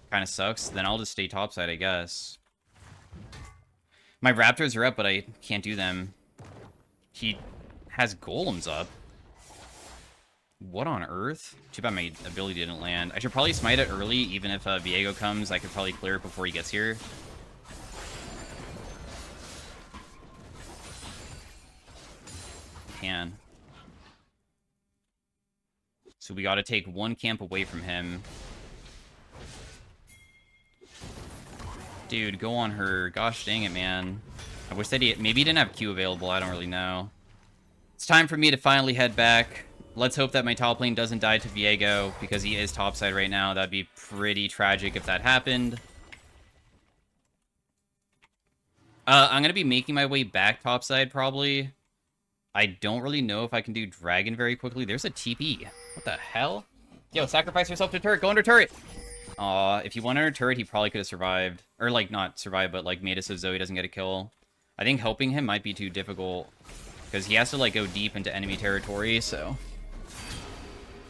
Kind of sucks. Then I'll just stay topside, I guess. My Raptors are up, but I can't do them. He has golems up. What on earth? Too bad my ability didn't land. I should probably smite it early, even if Viego comes. I could probably clear it before he gets here. Can. So we gotta take one camp away from him. Dude, go on her. Gosh dang it, man. I wish that maybe he didn't have Q available. I don't really know. It's time for me to finally head back. Let's hope that my top lane doesn't die to Viego, because he is topside right now. That'd be pretty tragic if that happened. I'm gonna be making my way back topside, probably. I don't really know if I can do Dragon very quickly. There's a TP. What the hell? Yo, sacrifice yourself to turret. Go under turret. Aw, if he went under turret, he probably could have survived. Or, like, not survived, but, like, made it so Zoe doesn't get a kill. I think helping him might be too difficult, because he has to, like, go deep into enemy territory, so...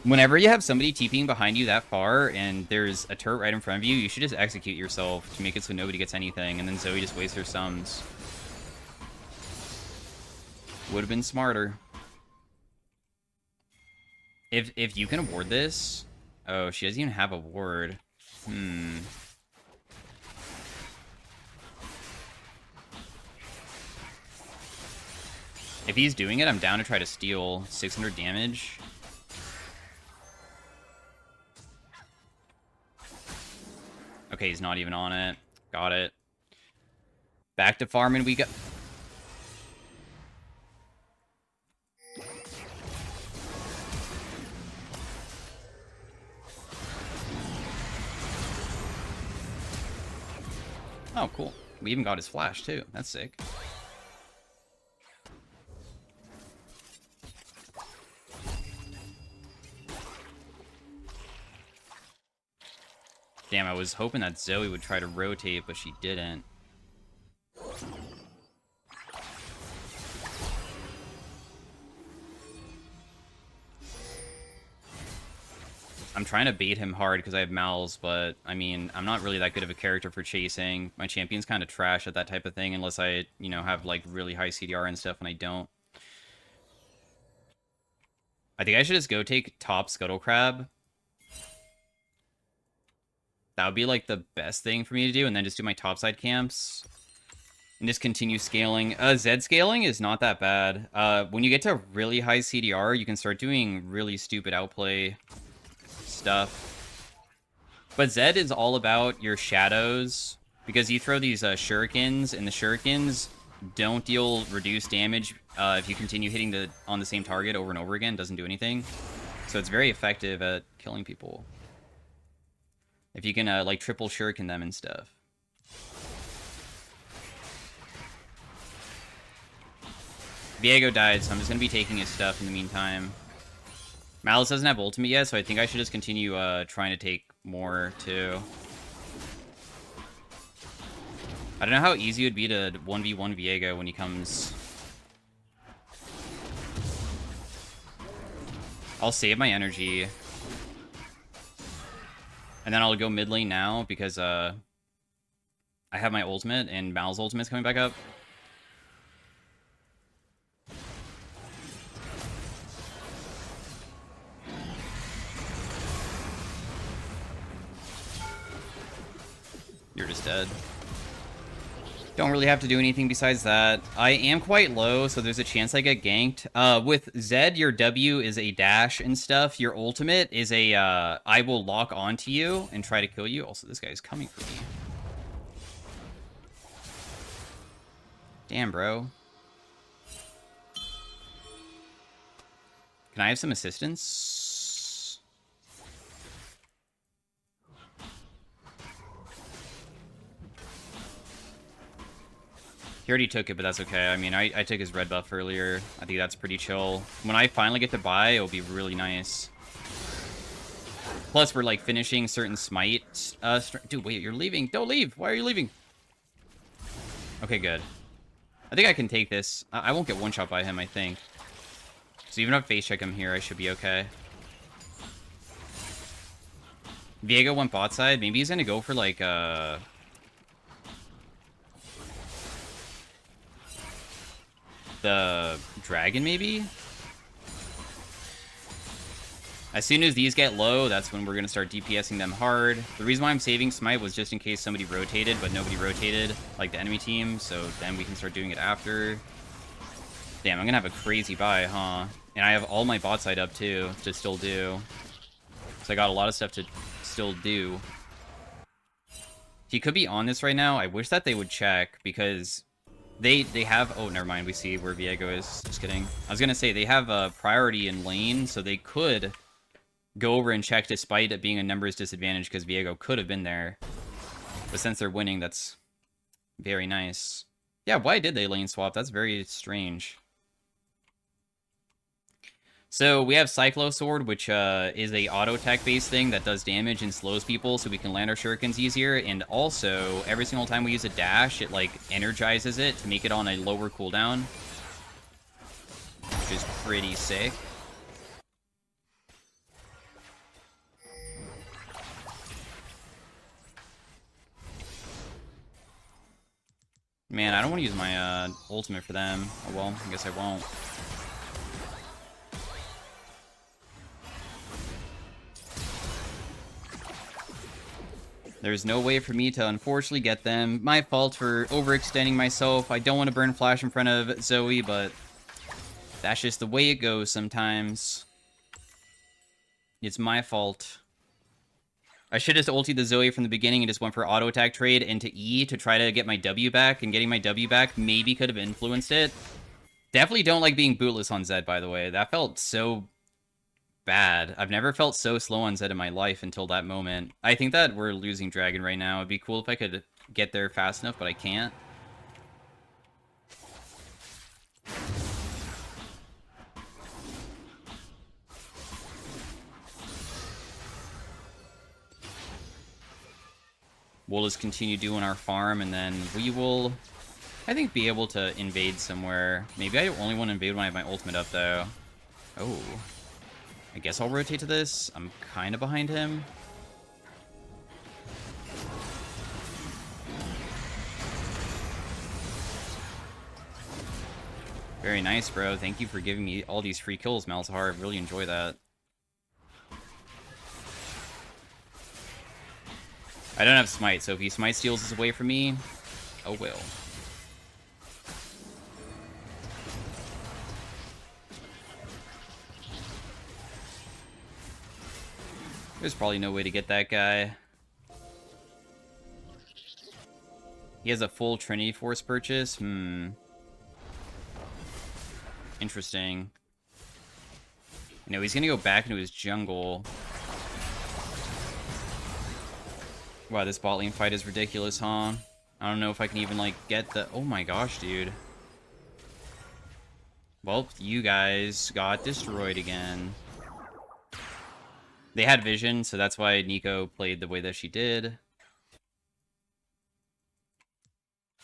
Whenever you have somebody TPing behind you that far, and there's a turret right in front of you, you should just execute yourself to make it so nobody gets anything, and then Zoe just wastes her sums. Would have been smarter. If you can award this... Oh, she doesn't even have a ward. If he's doing it, I'm down to try to steal 600 damage. Okay, he's not even on it. Got it. Back to farming we go. Oh, cool. We even got his flash, too. That's sick. Damn, I was hoping that Zoe would try to rotate, but she didn't. I'm trying to bait him hard because I have Mal's, but, I mean, I'm not really that good of a character for chasing. My champion's kind of trash at that type of thing, unless I, you know, have, like, really high CDR and stuff, and I don't. I think I should just go take top Scuttle Crab. That would be, like, the best thing for me to do, and then just do my topside camps. And just continue scaling. Zed scaling is not that bad. When you get to really high CDR, you can start doing really stupid outplay stuff. But Zed is all about your shadows, because you throw these shurikens, and the shurikens don't deal reduced damage if you continue hitting on the same target over and over again. It doesn't do anything. So it's very effective at killing people. If you can, like, triple shuriken them and stuff. Viego died, so I'm just going to be taking his stuff in the meantime. Malice doesn't have ultimate yet, so I think I should just continue trying to take more, too. I don't know how easy it would be to 1v1 Viego when he comes. I'll save my energy. And then I'll go mid lane now because I have my ultimate and Mal's ultimate's coming back up. You're just dead. Don't really have to do anything besides that. I am quite low, so there's a chance I get ganked. With Zed, your W is a dash and stuff. Your ultimate is a, I will lock onto you and try to kill you. Also, this guy is coming for me. Damn, bro. Can I have some assistance? He already took it, but that's okay. I mean, I took his red buff earlier. I think that's pretty chill. When I finally get to buy, it'll be really nice. Plus, we're, like, finishing certain smite. Dude, wait, you're leaving. Don't leave. Why are you leaving? Okay, good. I think I can take this. I won't get one-shot by him, I think. So even if I face check him here, I should be okay. Viego went bot side. Maybe he's gonna go for, like, the dragon, maybe? As soon as these get low, that's when we're going to start DPSing them hard. The reason why I'm saving Smite was just in case somebody rotated, but nobody rotated, like the enemy team, so then we can start doing it after. Damn, I'm going to have a crazy buy, huh? And I have all my bot side up, too, to still do. So I got a lot of stuff to still do. He could be on this right now. I wish that they would check, because they have... Oh, never mind. We see where Viego is. Just kidding. I was going to say, they have a priority in lane, so they could go over and check despite it being a numbers disadvantage, because Viego could have been there. But since they're winning, that's very nice. Yeah, why did they lane swap? That's very strange. So we have Cyclo Sword, which is a auto attack based thing that does damage and slows people, so we can land our shurikens easier. And also, every single time we use a dash, it like energizes it to make it on a lower cooldown, which is pretty sick. Man, I don't want to use my ultimate for them. Oh well, I guess I won't. There's no way for me to unfortunately get them. My fault for overextending myself. I don't want to burn flash in front of Zoe, but that's just the way it goes sometimes. It's my fault. I should have ultied the Zoe from the beginning and just went for auto attack trade into E to try to get my W back, and getting my W back maybe could have influenced it. Definitely don't like being bootless on Zed, by the way. That felt so bad. I've never felt so slow on Zed in my life until that moment. I think that we're losing Dragon right now. It'd be cool if I could get there fast enough, but I can't. We'll just continue doing our farm, and then we will, I think, be able to invade somewhere. Maybe I only want to invade when I have my ultimate up, though. Oh. I guess I'll rotate to this. I'm kind of behind him. Very nice, bro. Thank you for giving me all these free kills, Malzahar. I really enjoy that. I don't have Smite, so if he Smite steals this away from me, oh well. There's probably no way to get that guy. He has a full Trinity Force purchase? Interesting. You know, he's gonna go back into his jungle. Wow, this bot lane fight is ridiculous, huh? I don't know if I can even, like, get the... Oh my gosh, dude. Well, you guys got destroyed again. They had vision, so that's why Nico played the way that she did.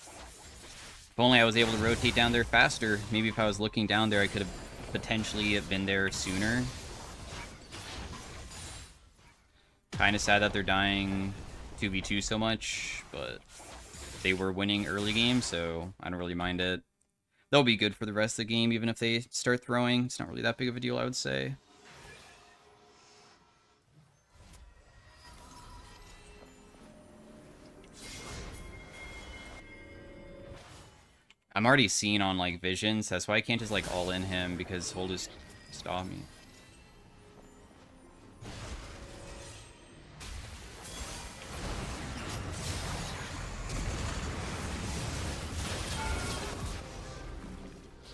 If only I was able to rotate down there faster. Maybe if I was looking down there, I could have potentially been there sooner. Kind of sad that they're dying 2v2 so much, but they were winning early game, so I don't really mind it. They'll be good for the rest of the game, even if they start throwing. It's not really that big of a deal, I would say. I'm already seen on, like, visions. That's why I can't just, like, all-in him, because he'll just stop me.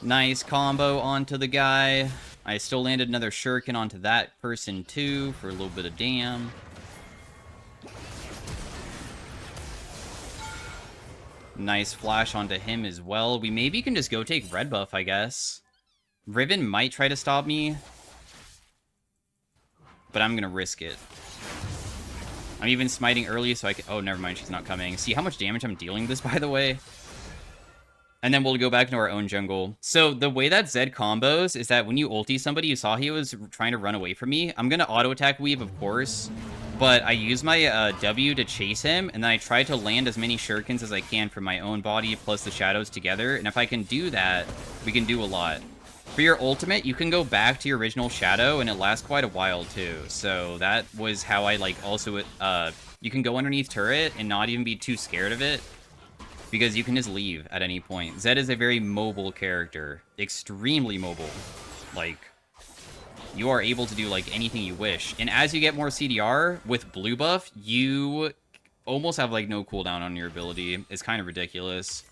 Nice combo onto the guy. I still landed another shuriken onto that person, too, for a little bit of damn. Nice flash onto him as well. We maybe can just go take red buff, I guess. Riven might try to stop me, but I'm gonna risk it. I'm even smiting early, so I can... Oh, never mind, she's not coming. See how much damage I'm dealing this, by the way? And then we'll go back into our own jungle. So the way that Zed combos is that when you ulti somebody, you saw he was trying to run away from me. I'm gonna auto-attack weave, of course, but I use my W to chase him, and then I try to land as many shurikens as I can from my own body plus the shadows together, and if I can do that, we can do a lot. For your ultimate, you can go back to your original shadow, and it lasts quite a while, too. So that was how I, like, also... you can go underneath turret and not even be too scared of it, because you can just leave at any point. Zed is a very mobile character. Extremely mobile. Like, you are able to do, like, anything you wish. And as you get more CDR, with blue buff, you almost have, like, no cooldown on your ability. It's kind of ridiculous.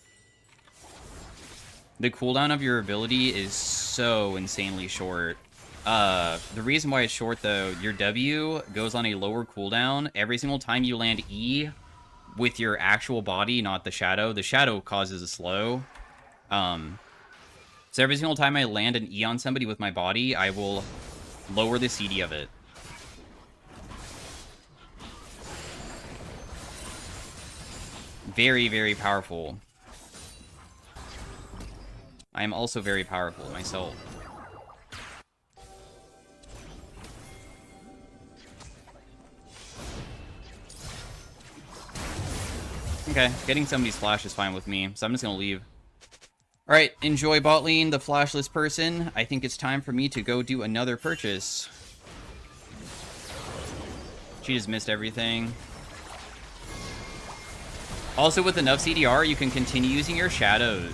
The cooldown of your ability is so insanely short. The reason why it's short, though, your W goes on a lower cooldown every single time you land E with your actual body, not the shadow. The shadow causes a slow. So every single time I land an E on somebody with my body, I will lower the CD of it. Very, very powerful. I am also very powerful myself. Okay, getting somebody's flash is fine with me, so I'm just gonna leave. Alright, enjoy bot lane, the flashless person. I think it's time for me to go do another purchase. She just missed everything. Also, with enough CDR, you can continue using your shadows.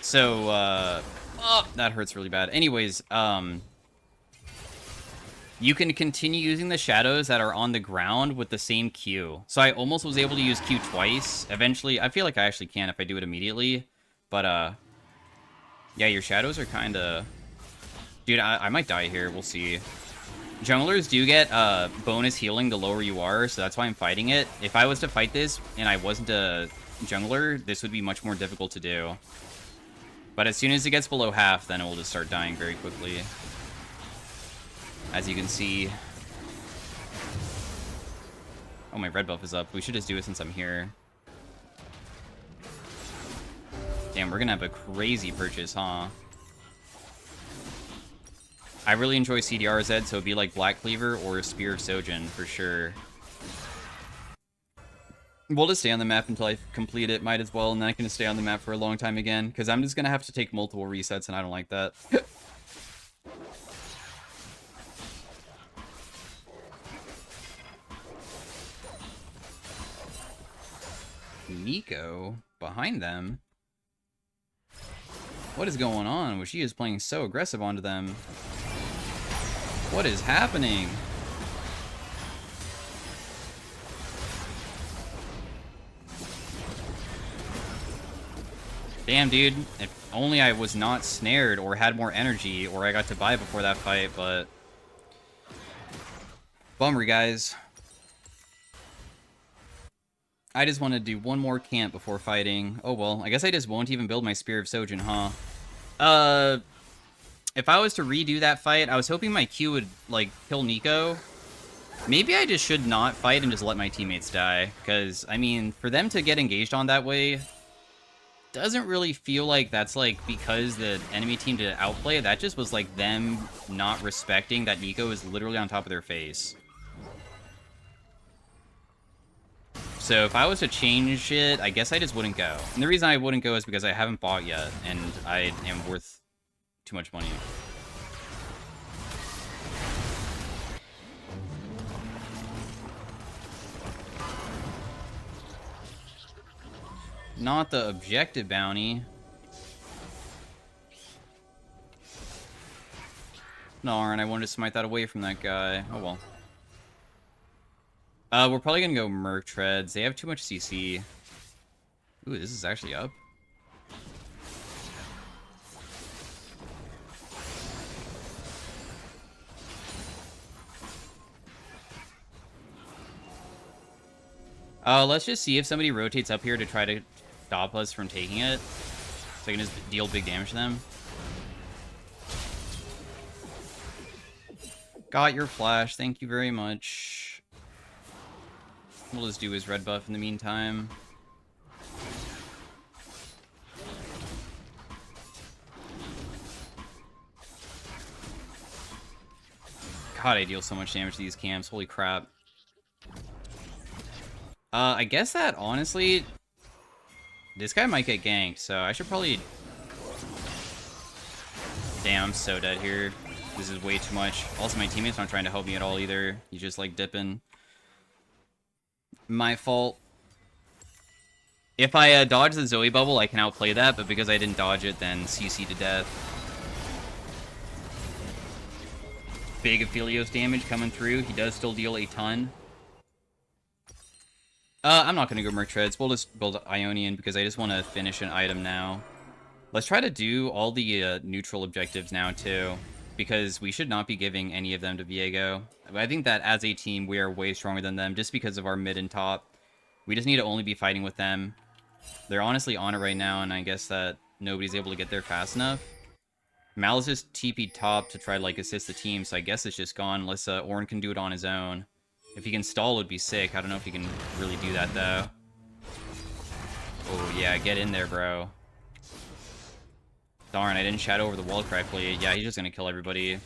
So, oh, that hurts really bad. Anyways, you can continue using the shadows that are on the ground with the same Q. So I almost was able to use Q twice. Eventually, I feel like I actually can if I do it immediately. But, yeah, your shadows are kind of... Dude, I might die here. We'll see. Junglers do get bonus healing the lower you are, so that's why I'm fighting it. If I was to fight this and I wasn't a jungler, this would be much more difficult to do. But as soon as it gets below half, then it will just start dying very quickly. As you can see. Oh, my red buff is up. We should just do it since I'm here. Damn, we're gonna have a crazy purchase, huh? I really enjoy CDR Zed, so it'd be like Black Cleaver or Spear of Sojin for sure. We'll just stay on the map until I complete it, might as well, and then I can just stay on the map for a long time again, because I'm just going to have to take multiple resets, and I don't like that. Nico? Behind them? What is going on? Well, she is playing so aggressive onto them. What is happening? Damn, dude. If only I was not snared or had more energy, or I got to buy before that fight, but... Bummer, guys. I just want to do one more camp before fighting. Oh, well. I guess I just won't even build my Spear of Sojin, huh? If I was to redo that fight, I was hoping my Q would, like, kill Nico. Maybe I just should not fight and just let my teammates die. Because, I mean, for them to get engaged on that way doesn't really feel like that's, like, because the enemy team did outplay. That just was, like, them not respecting that Nico is literally on top of their face. So if I was to change it, I guess I just wouldn't go. And the reason I wouldn't go is because I haven't bought yet, and I am worth too much money. Not the objective bounty. Darn, I wanted to smite that away from that guy. Oh well. We're probably gonna go Merc Treads. They have too much CC. Ooh, this is actually up. Let's just see if somebody rotates up here to try to stop us from taking it. So I can just deal big damage to them. Got your flash, thank you very much. We'll just do his red buff in the meantime. God, I deal so much damage to these camps, holy crap. I guess that, honestly, this guy might get ganked, so I should probably... Damn, I'm so dead here. This is way too much. Also, my teammates aren't trying to help me at all either. He's just, like, dipping. My fault. If I dodge the Zoe bubble, I can outplay that, but because I didn't dodge it, then CC to death. Big Aphelios damage coming through. He does still deal a ton. I'm not going to go Merc Treads. We'll just build Ionian because I just want to finish an item now. Let's try to do all the neutral objectives now, too. Because we should not be giving any of them to Viego. I think that as a team, we are way stronger than them just because of our mid and top. We just need to only be fighting with them. They're honestly on it right now, and I guess that nobody's able to get there fast enough. Mal is just TP top to try to, like, assist the team, so I guess it's just gone unless Ornn can do it on his own. If he can stall, it would be sick. I don't know if he can really do that, though. Oh, yeah, get in there, bro. Darn, I didn't shadow over the wall correctly. Yeah, he's just gonna kill everybody.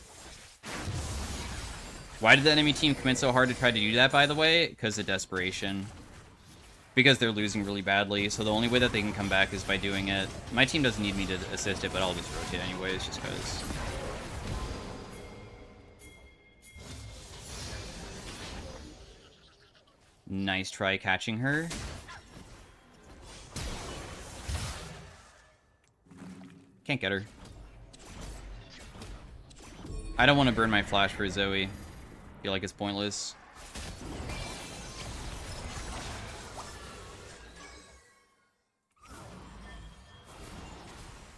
Why did the enemy team commit so hard to try to do that, by the way? Because of desperation. Because they're losing really badly, so the only way that they can come back is by doing it. My team doesn't need me to assist it, but I'll just rotate anyways, just because. Nice try catching her. Can't get her. I don't want to burn my flash for Zoe. Feel like it's pointless.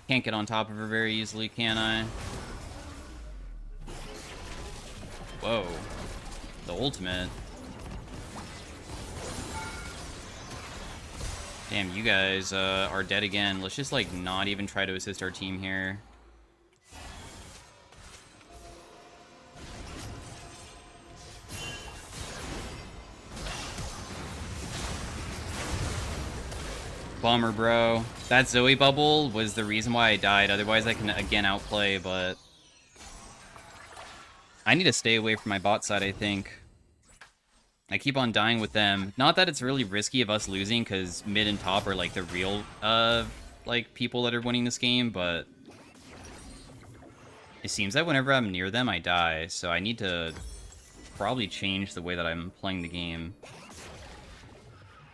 Can't get on top of her very easily, can I? Whoa. The ultimate. Damn, you guys are dead again. Let's just, like, not even try to assist our team here. Bummer, bro. That Zoe bubble was the reason why I died. Otherwise, I can, again, outplay, but... I need to stay away from my bot side, I think. I keep on dying with them. Not that it's really risky of us losing, because mid and top are, like, the real, like, people that are winning this game, but... It seems that whenever I'm near them, I die, so I need to probably change the way that I'm playing the game.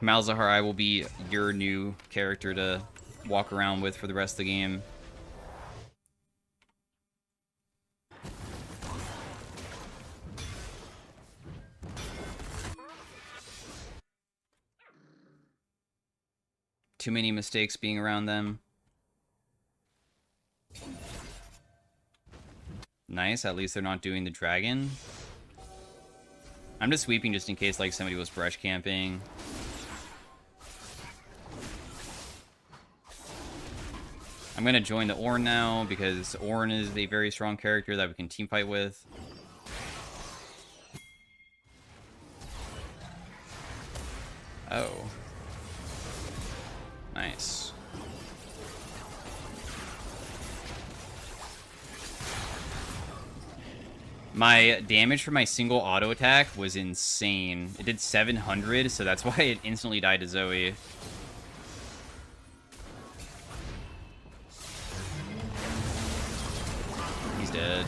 Malzahar, I will be your new character to walk around with for the rest of the game. Too many mistakes being around them. Nice, at least they're not doing the dragon. I'm just sweeping just in case, like, somebody was brush camping. I'm gonna join the Ornn now, because Ornn is a very strong character that we can teamfight with. Oh. Nice. My damage for my single auto attack was insane. It did 700, so that's why it instantly died to Zoe. He's dead.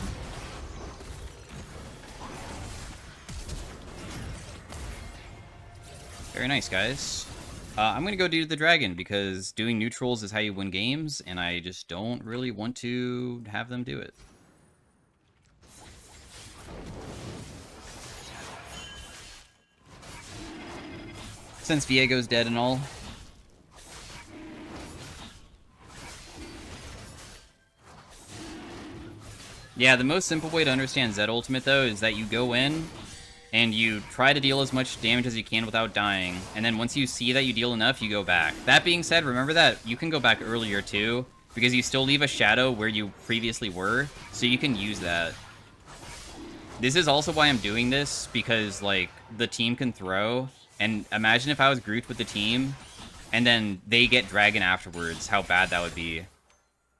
Very nice, guys. I'm gonna go do the dragon, because doing neutrals is how you win games, and I just don't really want to have them do it. Since Viego's dead and all. Yeah, the most simple way to understand Zed Ultimate, though, is that you go in, and you try to deal as much damage as you can without dying, and then once you see that you deal enough, you go back. That being said, remember that you can go back earlier, too, because you still leave a shadow where you previously were, so you can use that. This is also why I'm doing this, because, like, the team can throw, and imagine if I was grouped with the team, and then they get dragon afterwards, how bad that would be.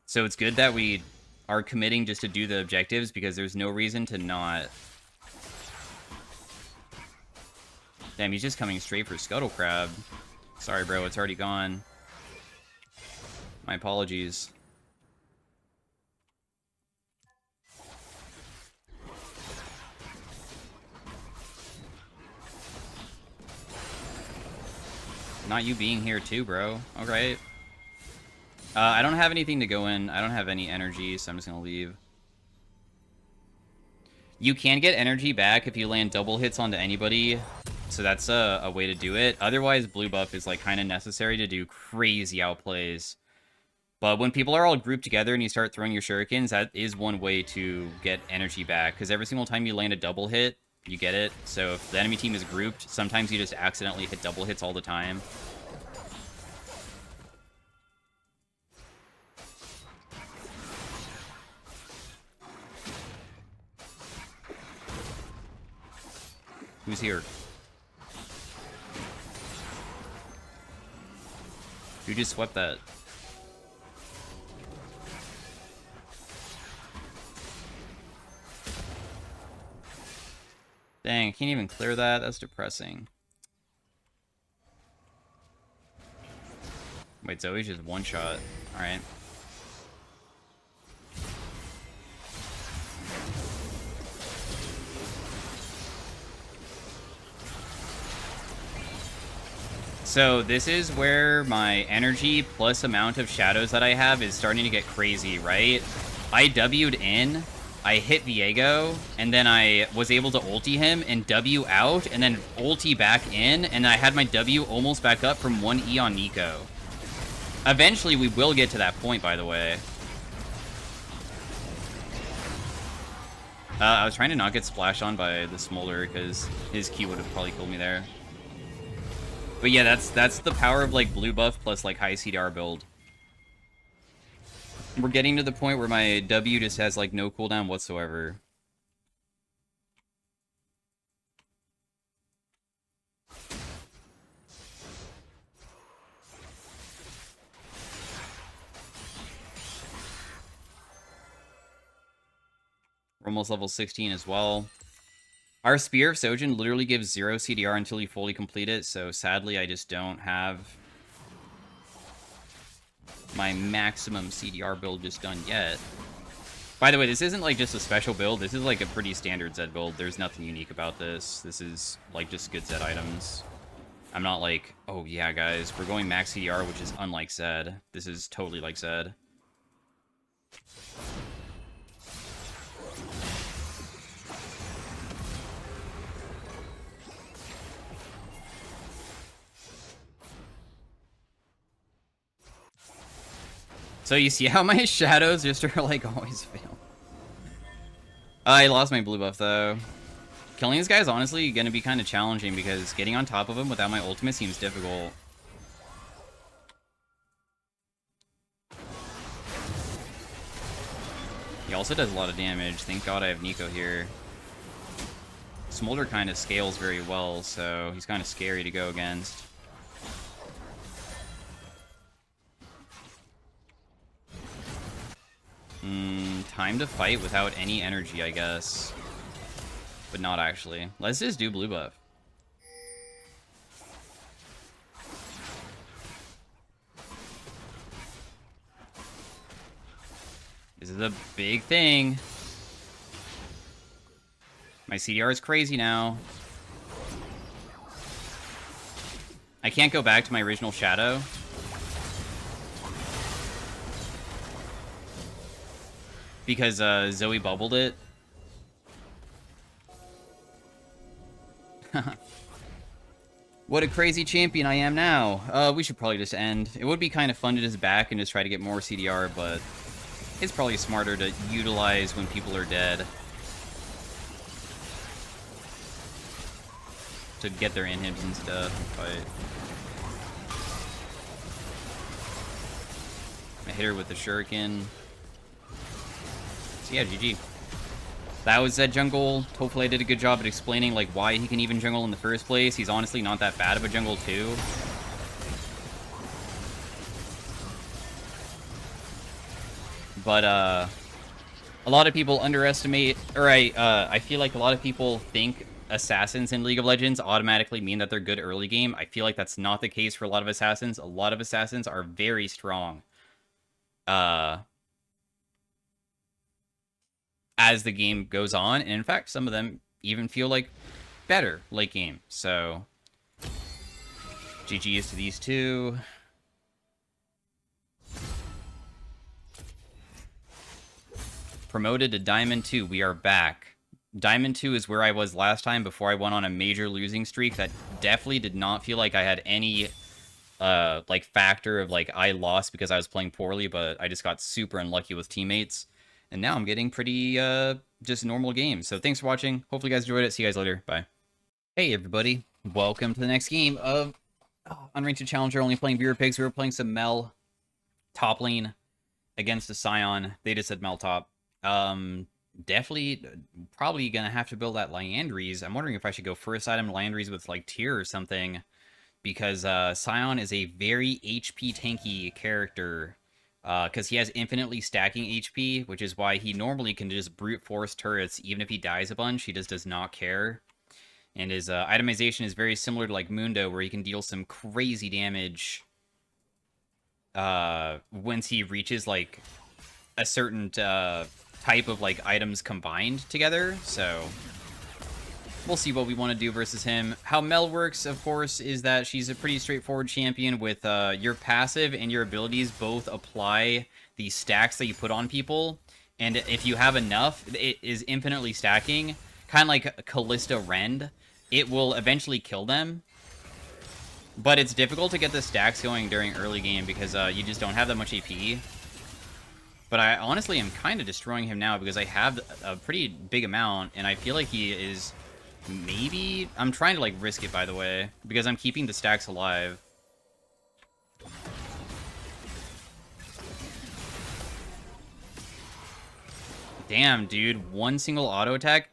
So it's good that we are committing just to do the objectives, because there's no reason to not. Damn, he's just coming straight for Scuttle Crab. Sorry, bro, it's already gone. My apologies. Not you being here too, bro. Alright. I don't have anything to go in. I don't have any energy, so I'm just gonna leave. You can get energy back if you land double hits onto anybody, so that's a way to do it. Otherwise, blue buff is like kind of necessary to do crazy outplays. But when people are all grouped together and you start throwing your shurikens, that is one way to get energy back, because every single time you land a double hit, you get it. So if the enemy team is grouped, sometimes you just accidentally hit double hits all the time. Who's here? Who just swept that? Dang, I can't even clear that. That's depressing. Wait, Zoe's just one shot. Alright. So this is where my energy plus amount of shadows that I have is starting to get crazy, right? I W'd in, I hit Viego, and then I was able to ulti him and W out, and then ulti back in, and I had my W almost back up from 1E on Nico. Eventually, we will get to that point, by the way. I was trying to not get splashed on by the Smolder, because his Q would have probably killed me there. But yeah, that's the power of, like, blue buff plus, like, high CDR build. We're getting to the point where my W just has, like, no cooldown whatsoever. We're almost level 16 as well. Our Spear of Sojin literally gives 0 CDR until you fully complete it, so sadly I just don't have my maximum CDR build just done yet. By the way, this isn't like just a special build, this is like a pretty standard Zed build. There's nothing unique about this. This is like just good Zed items. I'm not like, oh yeah guys, we're going max CDR, which is unlike Zed. This is totally like Zed. So you see how my shadows just are like always fail. I lost my blue buff though. Killing this guy is honestly going to be kind of challenging because getting on top of him without my ultimate seems difficult. He also does a lot of damage. Thank God I have Nico here. Smolder kind of scales very well, so he's kind of scary to go against. Time to fight without any energy, I guess. But not actually. Let's just do blue buff. This is a big thing. My CDR is crazy now. I can't go back to my original shadow. Because Zoe bubbled it. What a crazy champion I am now. We should probably just end. It would be kind of fun to just back and just try to get more CDR, but it's probably smarter to utilize when people are dead. To get their inhibs and stuff and fight. I hit her with the shuriken. So yeah, GG. That was Zed Jungle. Hopefully I did a good job at explaining like why he can even jungle in the first place. He's honestly not that bad of a jungle too. But a lot of people underestimate, or I feel like a lot of people think assassins in League of Legends automatically mean that they're good early game. I feel like that's not the case for a lot of assassins. A lot of assassins are very strong as the game goes on, and in fact some of them even feel like better late game. So GG's to these two. Promoted to Diamond 2. We are back. Diamond 2 is where I was last time before I went on a major losing streak that definitely did not feel like I had any like factor of like I lost because I was playing poorly, but I just got super unlucky with teammates. And now I'm getting pretty just normal games. So thanks for watching. Hopefully you guys enjoyed it. See you guys later. Bye. Hey everybody. Welcome to the next game of Unranked Challenger. Only playing viewer picks. We were playing some Mel top lane against a Scion. They just said Mel top. Definitely probably gonna have to build that Liandry's. I'm wondering if I should go first item Liandry's with like tier or something, because Scion is a very HP tanky character, because he has infinitely stacking HP, which is why he normally can just brute force turrets even if he dies a bunch. He just does not care. And his itemization is very similar to like Mundo, where he can deal some crazy damage once he reaches like a certain type of like items combined together. So we'll see what we want to do versus him. How Mel works, of course, is that she's a pretty straightforward champion with your passive and your abilities both apply the stacks that you put on people. And if you have enough, it is infinitely stacking, kind of like Callista Rend. It will eventually kill them. But it's difficult to get the stacks going during early game because you just don't have that much AP. But I honestly am kind of destroying him now because I have a pretty big amount, and I feel like he is maybe... I'm trying to, like, risk it, by the way, because I'm keeping the stacks alive. Damn, dude. One single auto attack.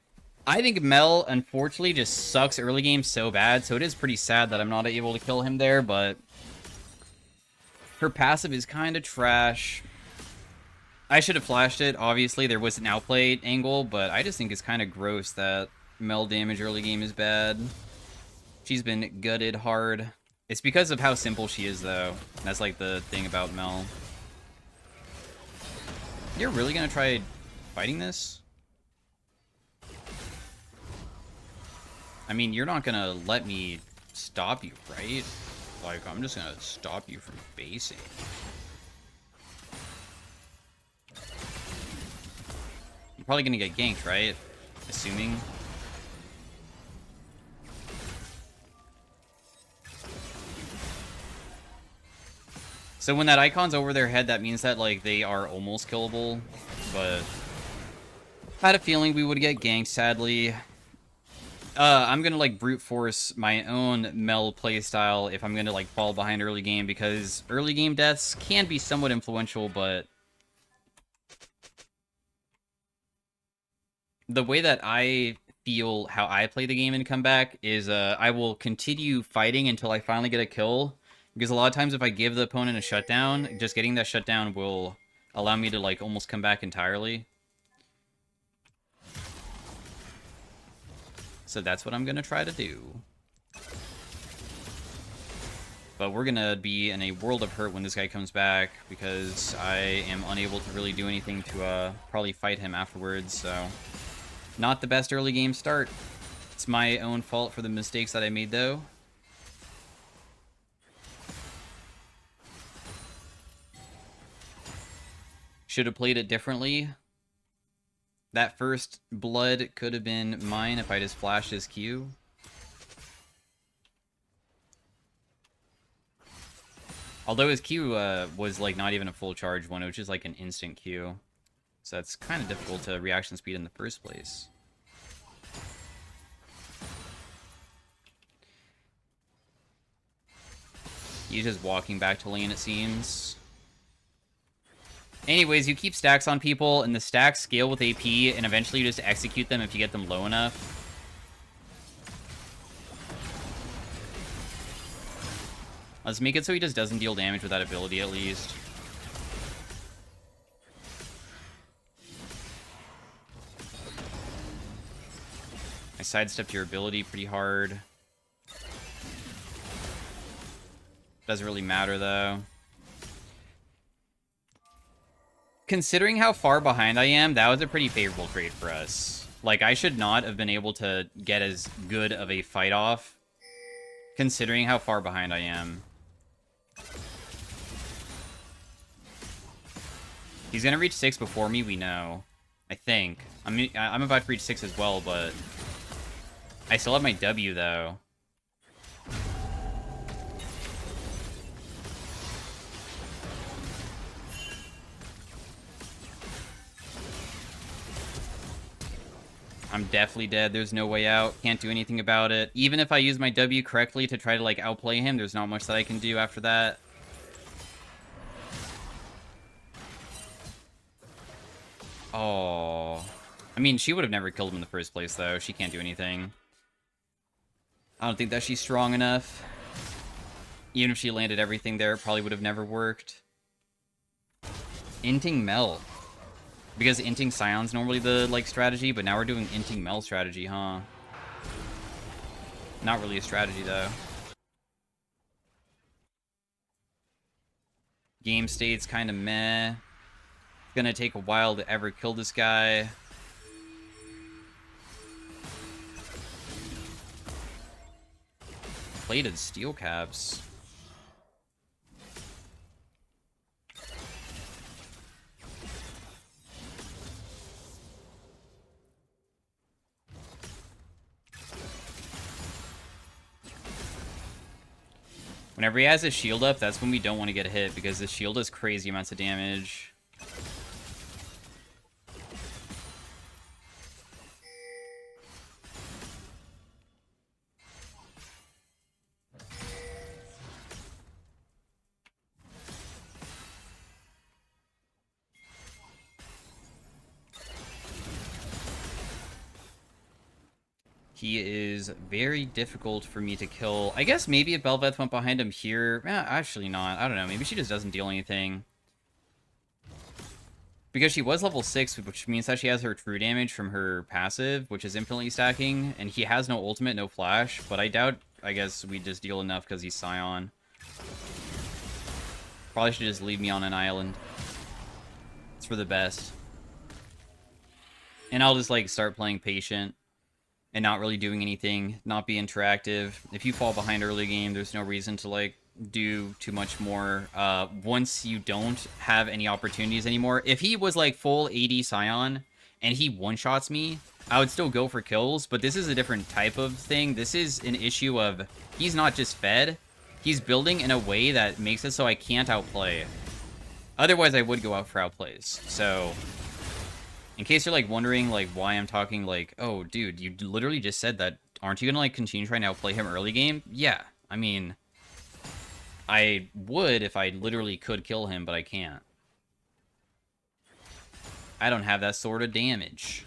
I think Mel, unfortunately, just sucks early game so bad, so it is pretty sad that I'm not able to kill him there, but her passive is kind of trash. I should have flashed it. Obviously, there was an outplay angle, but I just think it's kind of gross that Mel damage early game is bad. She's been gutted hard. It's because of how simple she is, though. That's like the thing about Mel. You're really gonna try fighting this? I mean, you're not gonna let me stop you, right? Like, I'm just gonna stop you from basing. Probably gonna get ganked, right? Assuming. So when that icon's over their head, that means that like they are almost killable, but I had a feeling we would get ganked, sadly. I'm gonna like brute force my own Mel playstyle if I'm gonna like fall behind early game, because early game deaths can be somewhat influential, but the way that I feel how I play the game and come back is I will continue fighting until I finally get a kill. Because a lot of times if I give the opponent a shutdown, just getting that shutdown will allow me to, like, almost come back entirely. So that's what I'm gonna try to do. But we're gonna be in a world of hurt when this guy comes back, because I am unable to really do anything to probably fight him afterwards, so... Not the best early game start. It's my own fault for the mistakes that I made, though. Should have played it differently. That first blood could have been mine if I just flashed his Q. Although his Q was like not even a full charge one, it was just like an instant Q. So that's kind of difficult to reaction speed in the first place. He's just walking back to lane, it seems. Anyways, you keep stacks on people, and the stacks scale with AP, and eventually you just execute them if you get them low enough. Let's make it so he just doesn't deal damage with that ability, at least. I sidestepped your ability pretty hard. Doesn't really matter, though. Considering how far behind I am, that was a pretty favorable trade for us. Like, I should not have been able to get as good of a fight off, considering how far behind I am. He's gonna reach 6 before me, we know. I think. I'm about to reach 6 as well, but... I still have my W, though. I'm definitely dead. There's no way out. Can't do anything about it. Even if I use my W correctly to try to, like, outplay him, there's not much that I can do after that. Oh. I mean, she would have never killed him in the first place, though. She can't do anything. I don't think that she's strong enough. Even if she landed everything there, it probably would have never worked. Inting Mel. Because inting Scion's normally the, like, strategy, but now we're doing inting Mel strategy, huh? Not really a strategy, though. Game state's kind of meh. It's gonna take a while to ever kill this guy. Plated steel caps. Whenever he has his shield up, that's when we don't want to get hit, because his shield does crazy amounts of damage. He is very difficult for me to kill. I guess maybe if Bel'Veth went behind him here... actually not. I don't know. Maybe she just doesn't deal anything. Because she was level 6, which means that she has her true damage from her passive, which is infinitely stacking. And he has no ultimate, no flash. But I doubt, I guess, we just deal enough because he's Scion. Probably should just leave me on an island. It's for the best. And I'll just, like, start playing patient. And not really doing anything, not be interactive. If you fall behind early game, there's no reason to, like, do too much more. Once you don't have any opportunities anymore, if he was, like, full AD Scion, and he one-shots me, I would still go for kills, but this is a different type of thing. This is an issue of, he's not just fed, he's building in a way that makes it so I can't outplay. Otherwise, I would go out for outplays, so... In case you're, like, wondering, like, why I'm talking, like, oh, dude, you literally just said that. Aren't you gonna, like, continue trying to outplay him early game? Yeah. I mean, I would if I literally could kill him, but I can't. I don't have that sort of damage.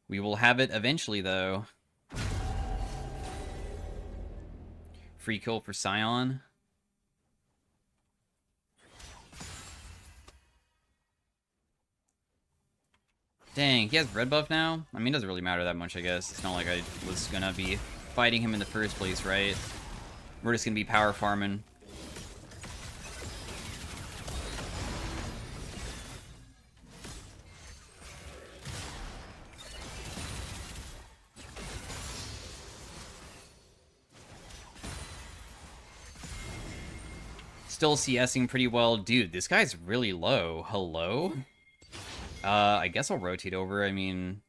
We will have it eventually, though. Free kill for Scion. Dang, he has red buff now? I mean, it doesn't really matter that much, I guess. It's not like I was gonna be fighting him in the first place, right? We're just gonna be power farming. Still CSing pretty well. Dude, this guy's really low. Hello? I guess I'll rotate over. I mean...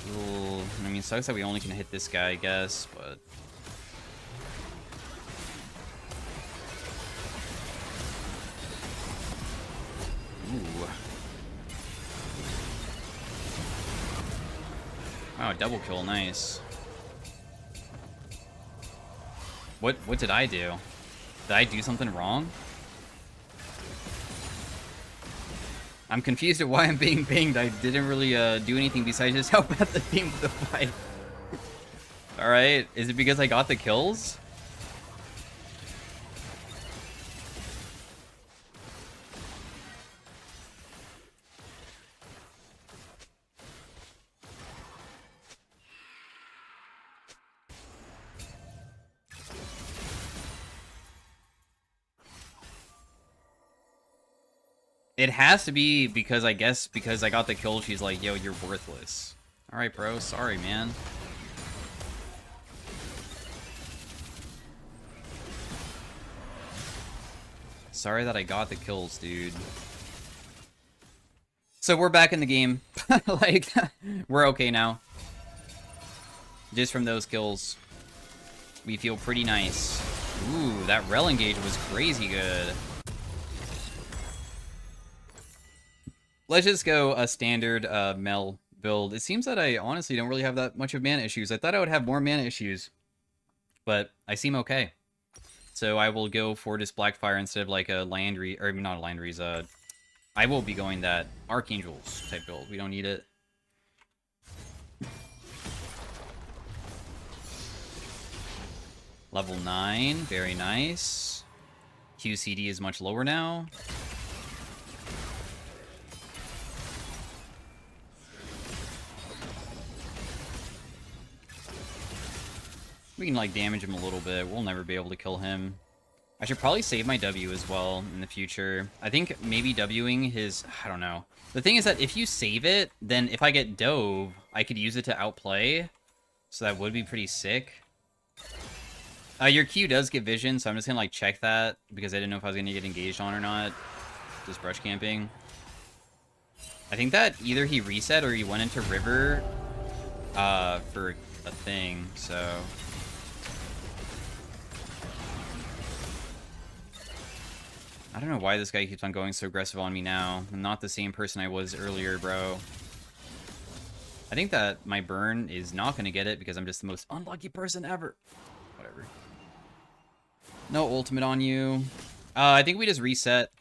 Ooh, I mean, sucks that we only can hit this guy, I guess, but... Ooh. Wow, double kill, nice. What did I do? Did I do something wrong? I'm confused at why I'm being pinged. I didn't really do anything besides just help out the team with the fight. Alright, is it because I got the kills? It has to be because I guess because I got the kill, she's like, yo, you're worthless. Alright, bro. Sorry, man. Sorry that I got the kills, dude. So we're back in the game. Like, we're okay now. Just from those kills. We feel pretty nice. Ooh, that rel engage was crazy good. Let's just go a standard Mel build. It seems that I honestly don't really have that much of mana issues. I thought I would have more mana issues, but I seem okay. So I will go for this Blackfire instead of like a Landry, or not a Landry's. I will be going that Archangels type build. We don't need it. Level 9, very nice. QCD is much lower now. We can, like, damage him a little bit. We'll never be able to kill him. I should probably save my W as well in the future. I think maybe Wing his... I don't know. The thing is that if you save it, then if I get Dove, I could use it to outplay. So that would be pretty sick. Your Q does get vision, so I'm just gonna, like, check that. Because I didn't know if I was gonna get engaged on or not. Just brush camping. I think that either he reset or he went into River for a thing, so... I don't know why this guy keeps on going so aggressive on me now. I'm not the same person I was earlier, bro. I think that my burn is not going to get it because I'm just the most unlucky person ever. Whatever. No ultimate on you. I think we just reset.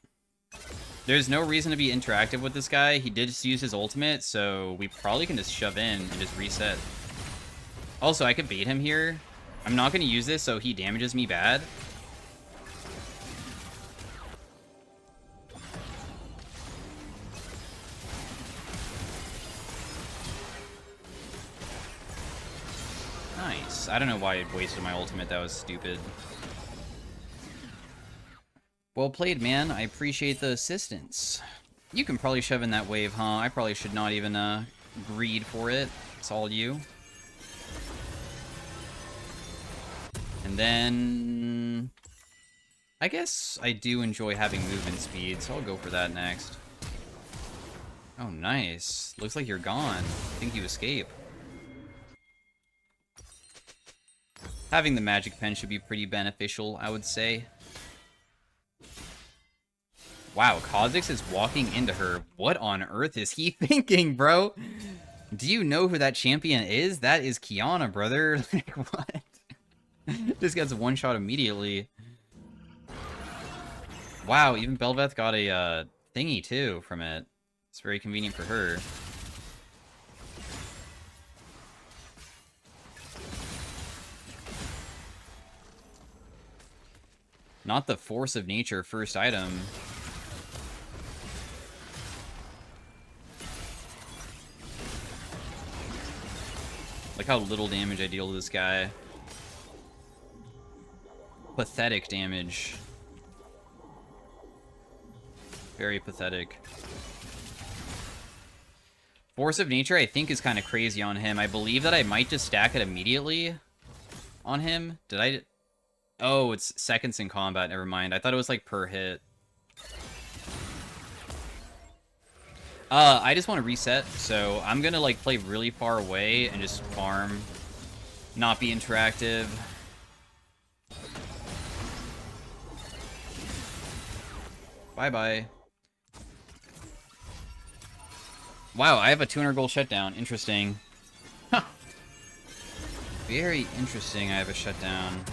There's no reason to be interactive with this guy. He did just use his ultimate, so we probably can just shove in and just reset. Also, I could bait him here. I'm not going to use this, so he damages me bad. Nice. I don't know why I wasted my ultimate. That was stupid. Well played, man. I appreciate the assistance. You can probably shove in that wave, huh? I probably should not even greed for it. It's all you. And then... I guess I do enjoy having movement speed, so I'll go for that next. Oh, nice. Looks like you're gone. I think you escape. Having the magic pen should be pretty beneficial, I would say. Wow, Kha'Zix is walking into her. What on earth is he thinking, bro? Do you know who that champion is? That is Kiana, brother. Like, what? Just gets a one-shot immediately. Wow, even Belveth got a thingy, too, from it. It's very convenient for her. Not the Force of Nature first item. Like how little damage I deal to this guy. Pathetic damage. Very pathetic. Force of Nature, I think, is kind of crazy on him. I believe that I might just stack it immediately on him. Did I... Oh, it's seconds in combat. Never mind. I thought it was, like, per hit. I just want to reset, so I'm gonna, like, play really far away and just farm. Not be interactive. Bye-bye. Wow, I have a 200 gold shutdown. Interesting. Huh. Very interesting, I have a shutdown.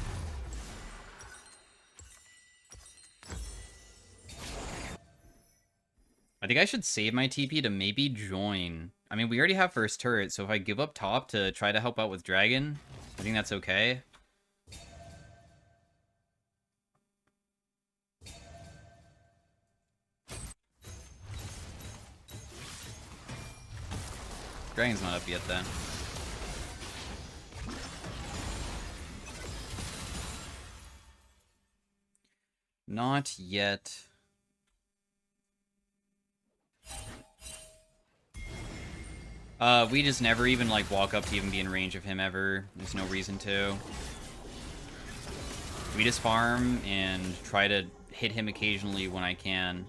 I think I should save my TP to maybe join. I mean, we already have first turret, so if I give up top to try to help out with Dragon, I think that's okay. Dragon's not up yet, then. Not yet. We just never even, like, walk up to even be in range of him ever. There's no reason to. We just farm and try to hit him occasionally when I can.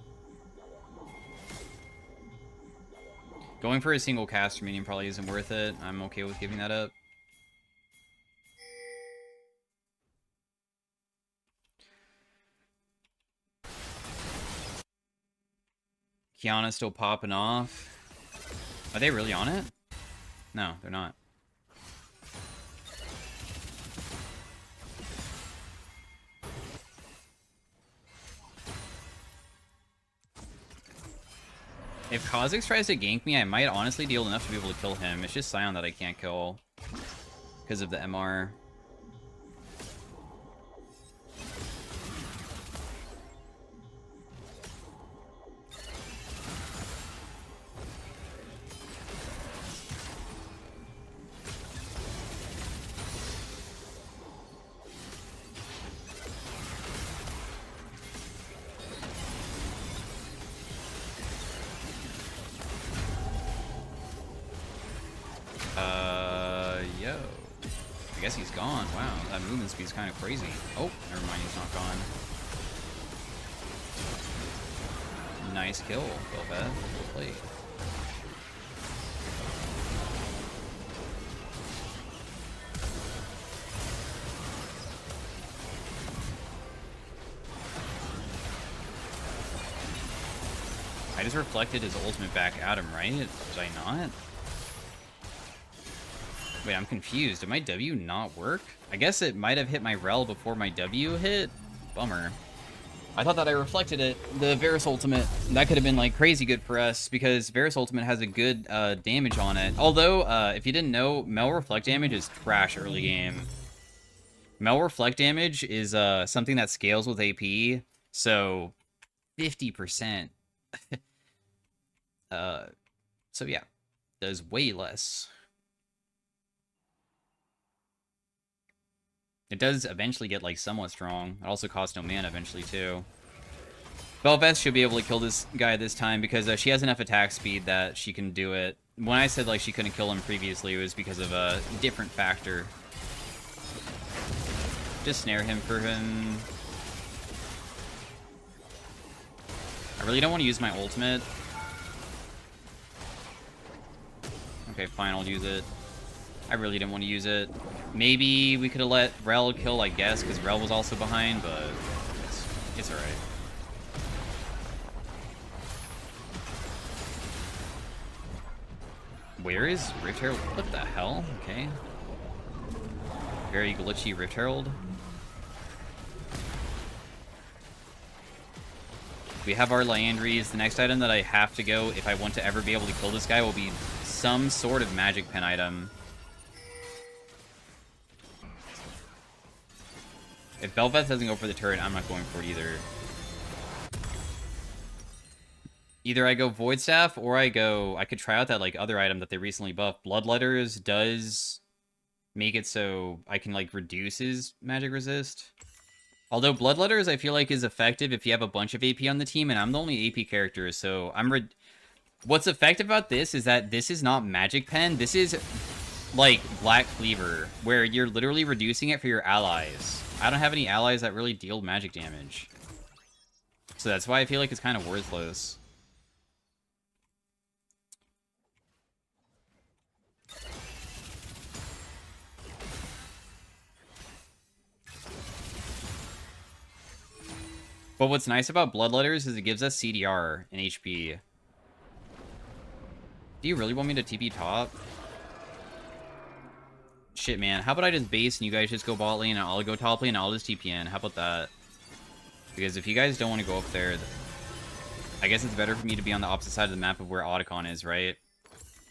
Going for a single caster minion probably isn't worth it. I'm okay with giving that up. Kiana's still popping off. Are they really on it? No, they're not. If Kha'Zix tries to gank me, I might honestly deal enough to be able to kill him. It's just Scion that I can't kill because of the MR. Yo. I guess he's gone. Wow, that movement speed's kind of crazy. Oh, never mind, he's not gone. Nice kill, Belfast. Well played. I just reflected his ultimate back at him, right? Did I not? Wait, I'm confused. Did my W not work? I guess it might have hit my rel before my W hit. Bummer. I thought that I reflected it. The Varus ultimate. That could have been like crazy good for us because Varus ultimate has a good damage on it. Although, if you didn't know, Mel reflect damage is trash early game. Mel reflect damage is something that scales with AP. So 50%. So yeah, does way less. It does eventually get, like, somewhat strong. It also costs no mana eventually, too. Belveth should be able to kill this guy this time because she has enough attack speed that she can do it. When I said, like, she couldn't kill him previously, it was because of a different factor. Just snare him for him. I really don't want to use my ultimate. Okay, fine, I'll use it. I really didn't want to use it. Maybe we could have let Rel kill, I guess, because Rel was also behind, but it's alright. Where is Rift Herald? What the hell? Okay. Very glitchy Rift Herald. We have our Liandries. The next item that I have to go, if I want to ever be able to kill this guy, will be some sort of magic pen item. If Bel'Veth doesn't go for the turret, I'm not going for it either. Either I go Void Staff, or I could try out that, like, other item that they recently buffed. Bloodletters does make it so I can, like, reduce his magic resist. Although Bloodletters, I feel like, is effective if you have a bunch of AP on the team, and I'm the only AP character, so what's effective about this is that this is not Magic Pen. This is, like, Black Cleaver, where you're literally reducing it for your allies. I don't have any allies that really deal magic damage. So that's why I feel like it's kind of worthless. But what's nice about Bloodletters is it gives us CDR and HP. Do you really want me to TP top? Shit, man. How about I just base and you guys just go bot lane and I'll go top lane and I'll just TP in? How about that? Because if you guys don't want to go up there, I guess it's better for me to be on the opposite side of the map of where Otacon is, right?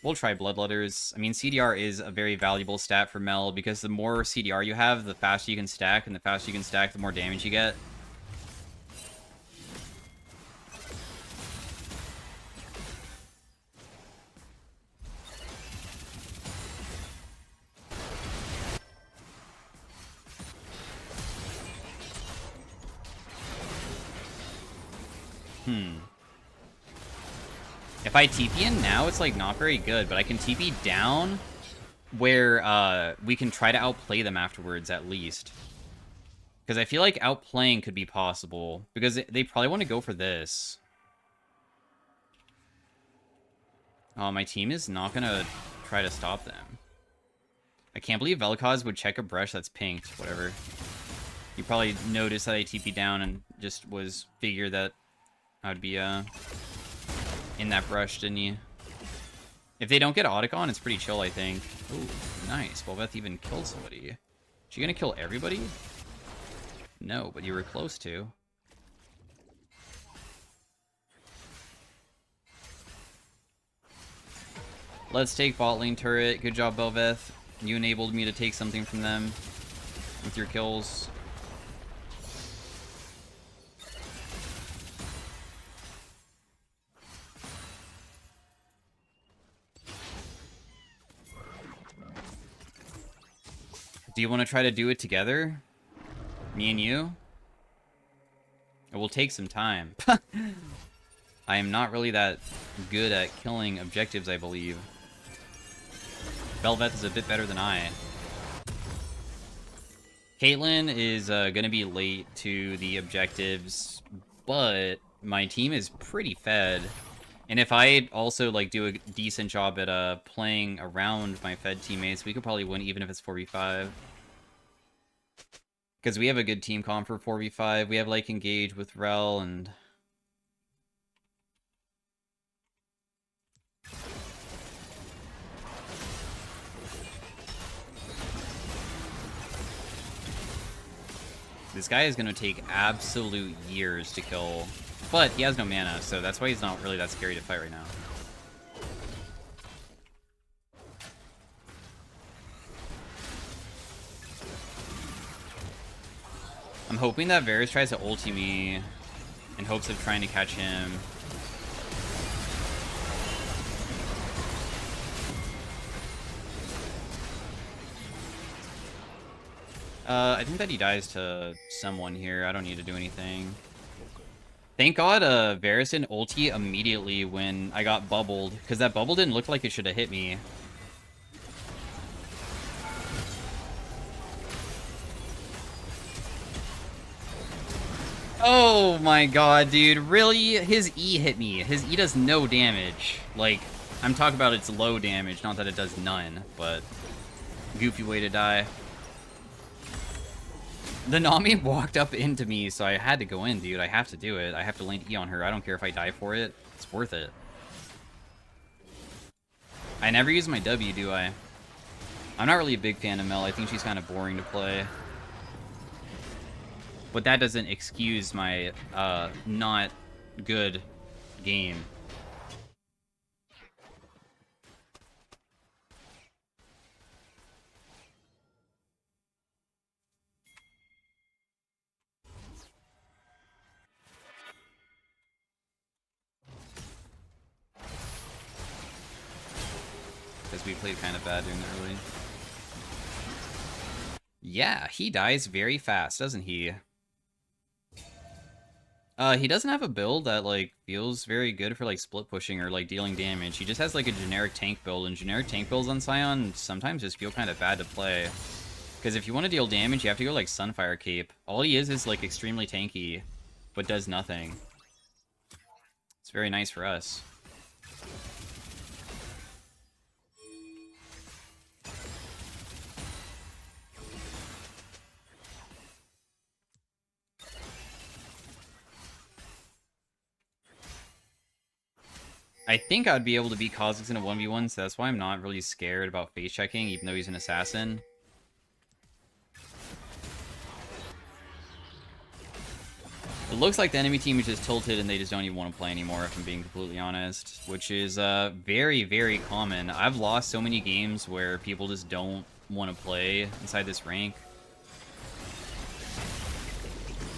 We'll try Bloodletters. I mean, CDR is a very valuable stat for Mel because the more CDR you have, the faster you can stack, and the faster you can stack, the more damage you get. If I TP in now, it's, like, not very good, but I can TP down where we can try to outplay them afterwards, at least. Because I feel like outplaying could be possible, because they probably want to go for this. Oh, my team is not going to try to stop them. I can't believe Vel'Koz would check a brush that's pinked, whatever. You probably noticed that I TP down and just figured that I would be, in that brush, didn't you? If they don't get Otacon, it's pretty chill, I think. Ooh, nice. Bel'Veth even killed somebody. Is she gonna kill everybody? No, but you were close to. Let's take bot lane turret. Good job, Bel'Veth. You enabled me to take something from them with your kills. Do you want to try to do it together? Me and you? It will take some time. I am not really that good at killing objectives, I believe. Bel'Veth is a bit better than I. Caitlyn is going to be late to the objectives, but my team is pretty fed. And if I also, like, do a decent job at playing around my fed teammates, we could probably win even if it's 4v5. Because we have a good team comp for 4v5. We have, like, Engage with Rel and... This guy is going to take absolute years to kill. But he has no mana, so that's why he's not really that scary to fight right now. I'm hoping that Varus tries to ulti me in hopes of trying to catch him. I think that he dies to someone here. I don't need to do anything. Thank God Varus didn't ulti immediately when I got bubbled, because that bubble didn't look like it should have hit me. Oh my god, dude. Really? His E hit me. His E does no damage. Like, I'm talking about its low damage, not that it does none, but goofy way to die. The Nami walked up into me, so I had to go in, dude. I have to do it. I have to lane E on her. I don't care if I die for it. It's worth it. I never use my W, do I? I'm not really a big fan of Mel. I think she's kind of boring to play. But that doesn't excuse my not good game. because we played kind of bad during the early. Yeah, he dies very fast, doesn't he? He doesn't have a build that, like, feels very good for, like, split pushing or, like, dealing damage. He just has, like, a generic tank build, and generic tank builds on Scion sometimes just feel kind of bad to play. Because if you want to deal damage, you have to go, like, Sunfire Cape. All he is, like, extremely tanky, but does nothing. It's very nice for us. I think I'd be able to beat Kha'Zix in a 1v1, so that's why I'm not really scared about face checking, even though he's an assassin. It looks like the enemy team is just tilted and they just don't even want to play anymore, if I'm being completely honest, which is very, very common. I've lost so many games where people just don't want to play inside this rank,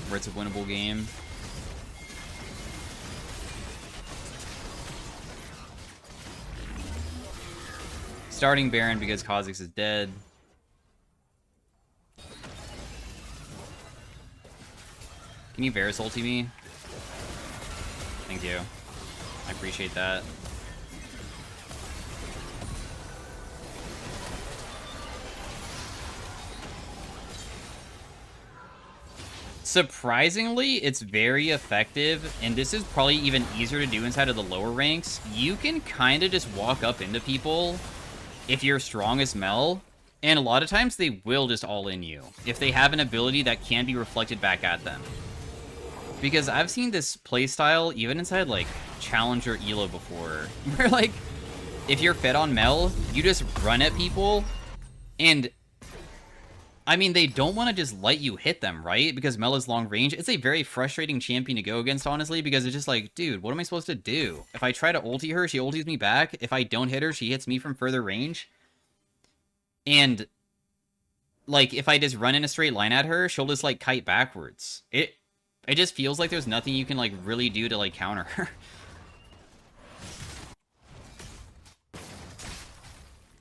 where it's a winnable game. Starting Baron because Kha'Zix is dead. Can you Varus ulti me? Thank you. I appreciate that. Surprisingly, it's very effective, and this is probably even easier to do inside of the lower ranks. You can kind of just walk up into people if you're strong as Mel, and a lot of times they will just all in you if they have an ability that can be reflected back at them. Because I've seen this playstyle even inside, like, Challenger Elo before, where, like, if you're fed on Mel, you just run at people, and, I mean, they don't want to just let you hit them, right? Because Mel is long range. It's a very frustrating champion to go against, honestly, because it's just like, dude, what am I supposed to do? If I try to ulti her, she ultis me back. If I don't hit her, she hits me from further range. And, like, if I just run in a straight line at her, she'll just, like, kite backwards. It just feels like there's nothing you can, like, really do to, like, counter her.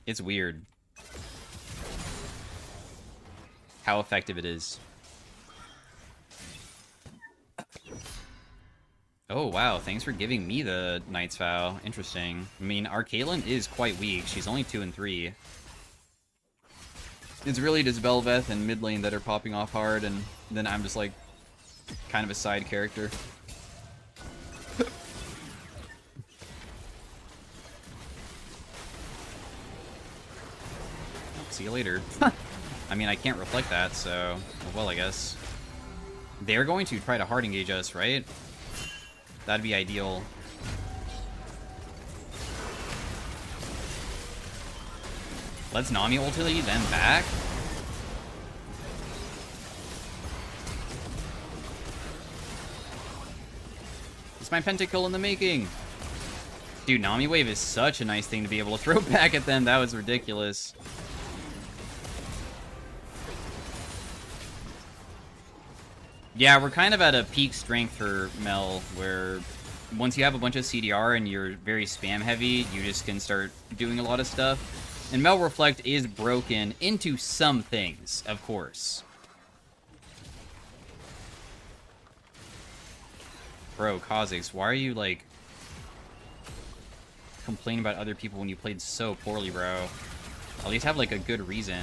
It's weird how effective it is. Oh, wow. Thanks for giving me the Knight's Vow. Interesting. I mean, our Caitlyn is quite weak. She's only 2 and 3. It's really just Bel'Veth and mid lane that are popping off hard, and then I'm just, like, kind of a side character. See you later. I mean, I can't reflect that, so... well, I guess. They're going to try to hard engage us, right? That'd be ideal. Let's Nami ulti then back. It's my pentakill in the making. Dude, Nami Wave is such a nice thing to be able to throw back at them. That was ridiculous. Yeah, we're kind of at a peak strength for Mel, where once you have a bunch of CDR and you're very spam heavy, you just can start doing a lot of stuff. And Mel Reflect is broken into some things, of course. Bro, Kha'Zix, why are you, like, complaining about other people when you played so poorly, bro? At least have, like, a good reason.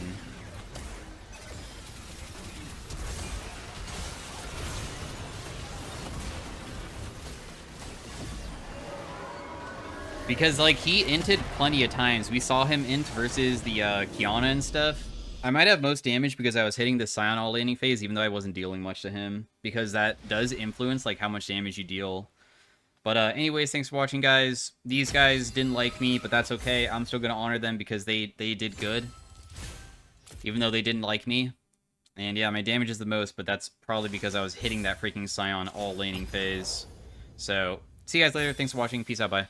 Because, like, he inted plenty of times. We saw him int versus the Kiana and stuff. I might have most damage because I was hitting the Scion all laning phase, even though I wasn't dealing much to him. Because that does influence, like, how much damage you deal. But anyways, thanks for watching, guys. These guys didn't like me, but that's okay. I'm still going to honor them because they did good. Even though they didn't like me. And yeah, my damage is the most, but that's probably because I was hitting that freaking Scion all laning phase. So, see you guys later. Thanks for watching. Peace out. Bye.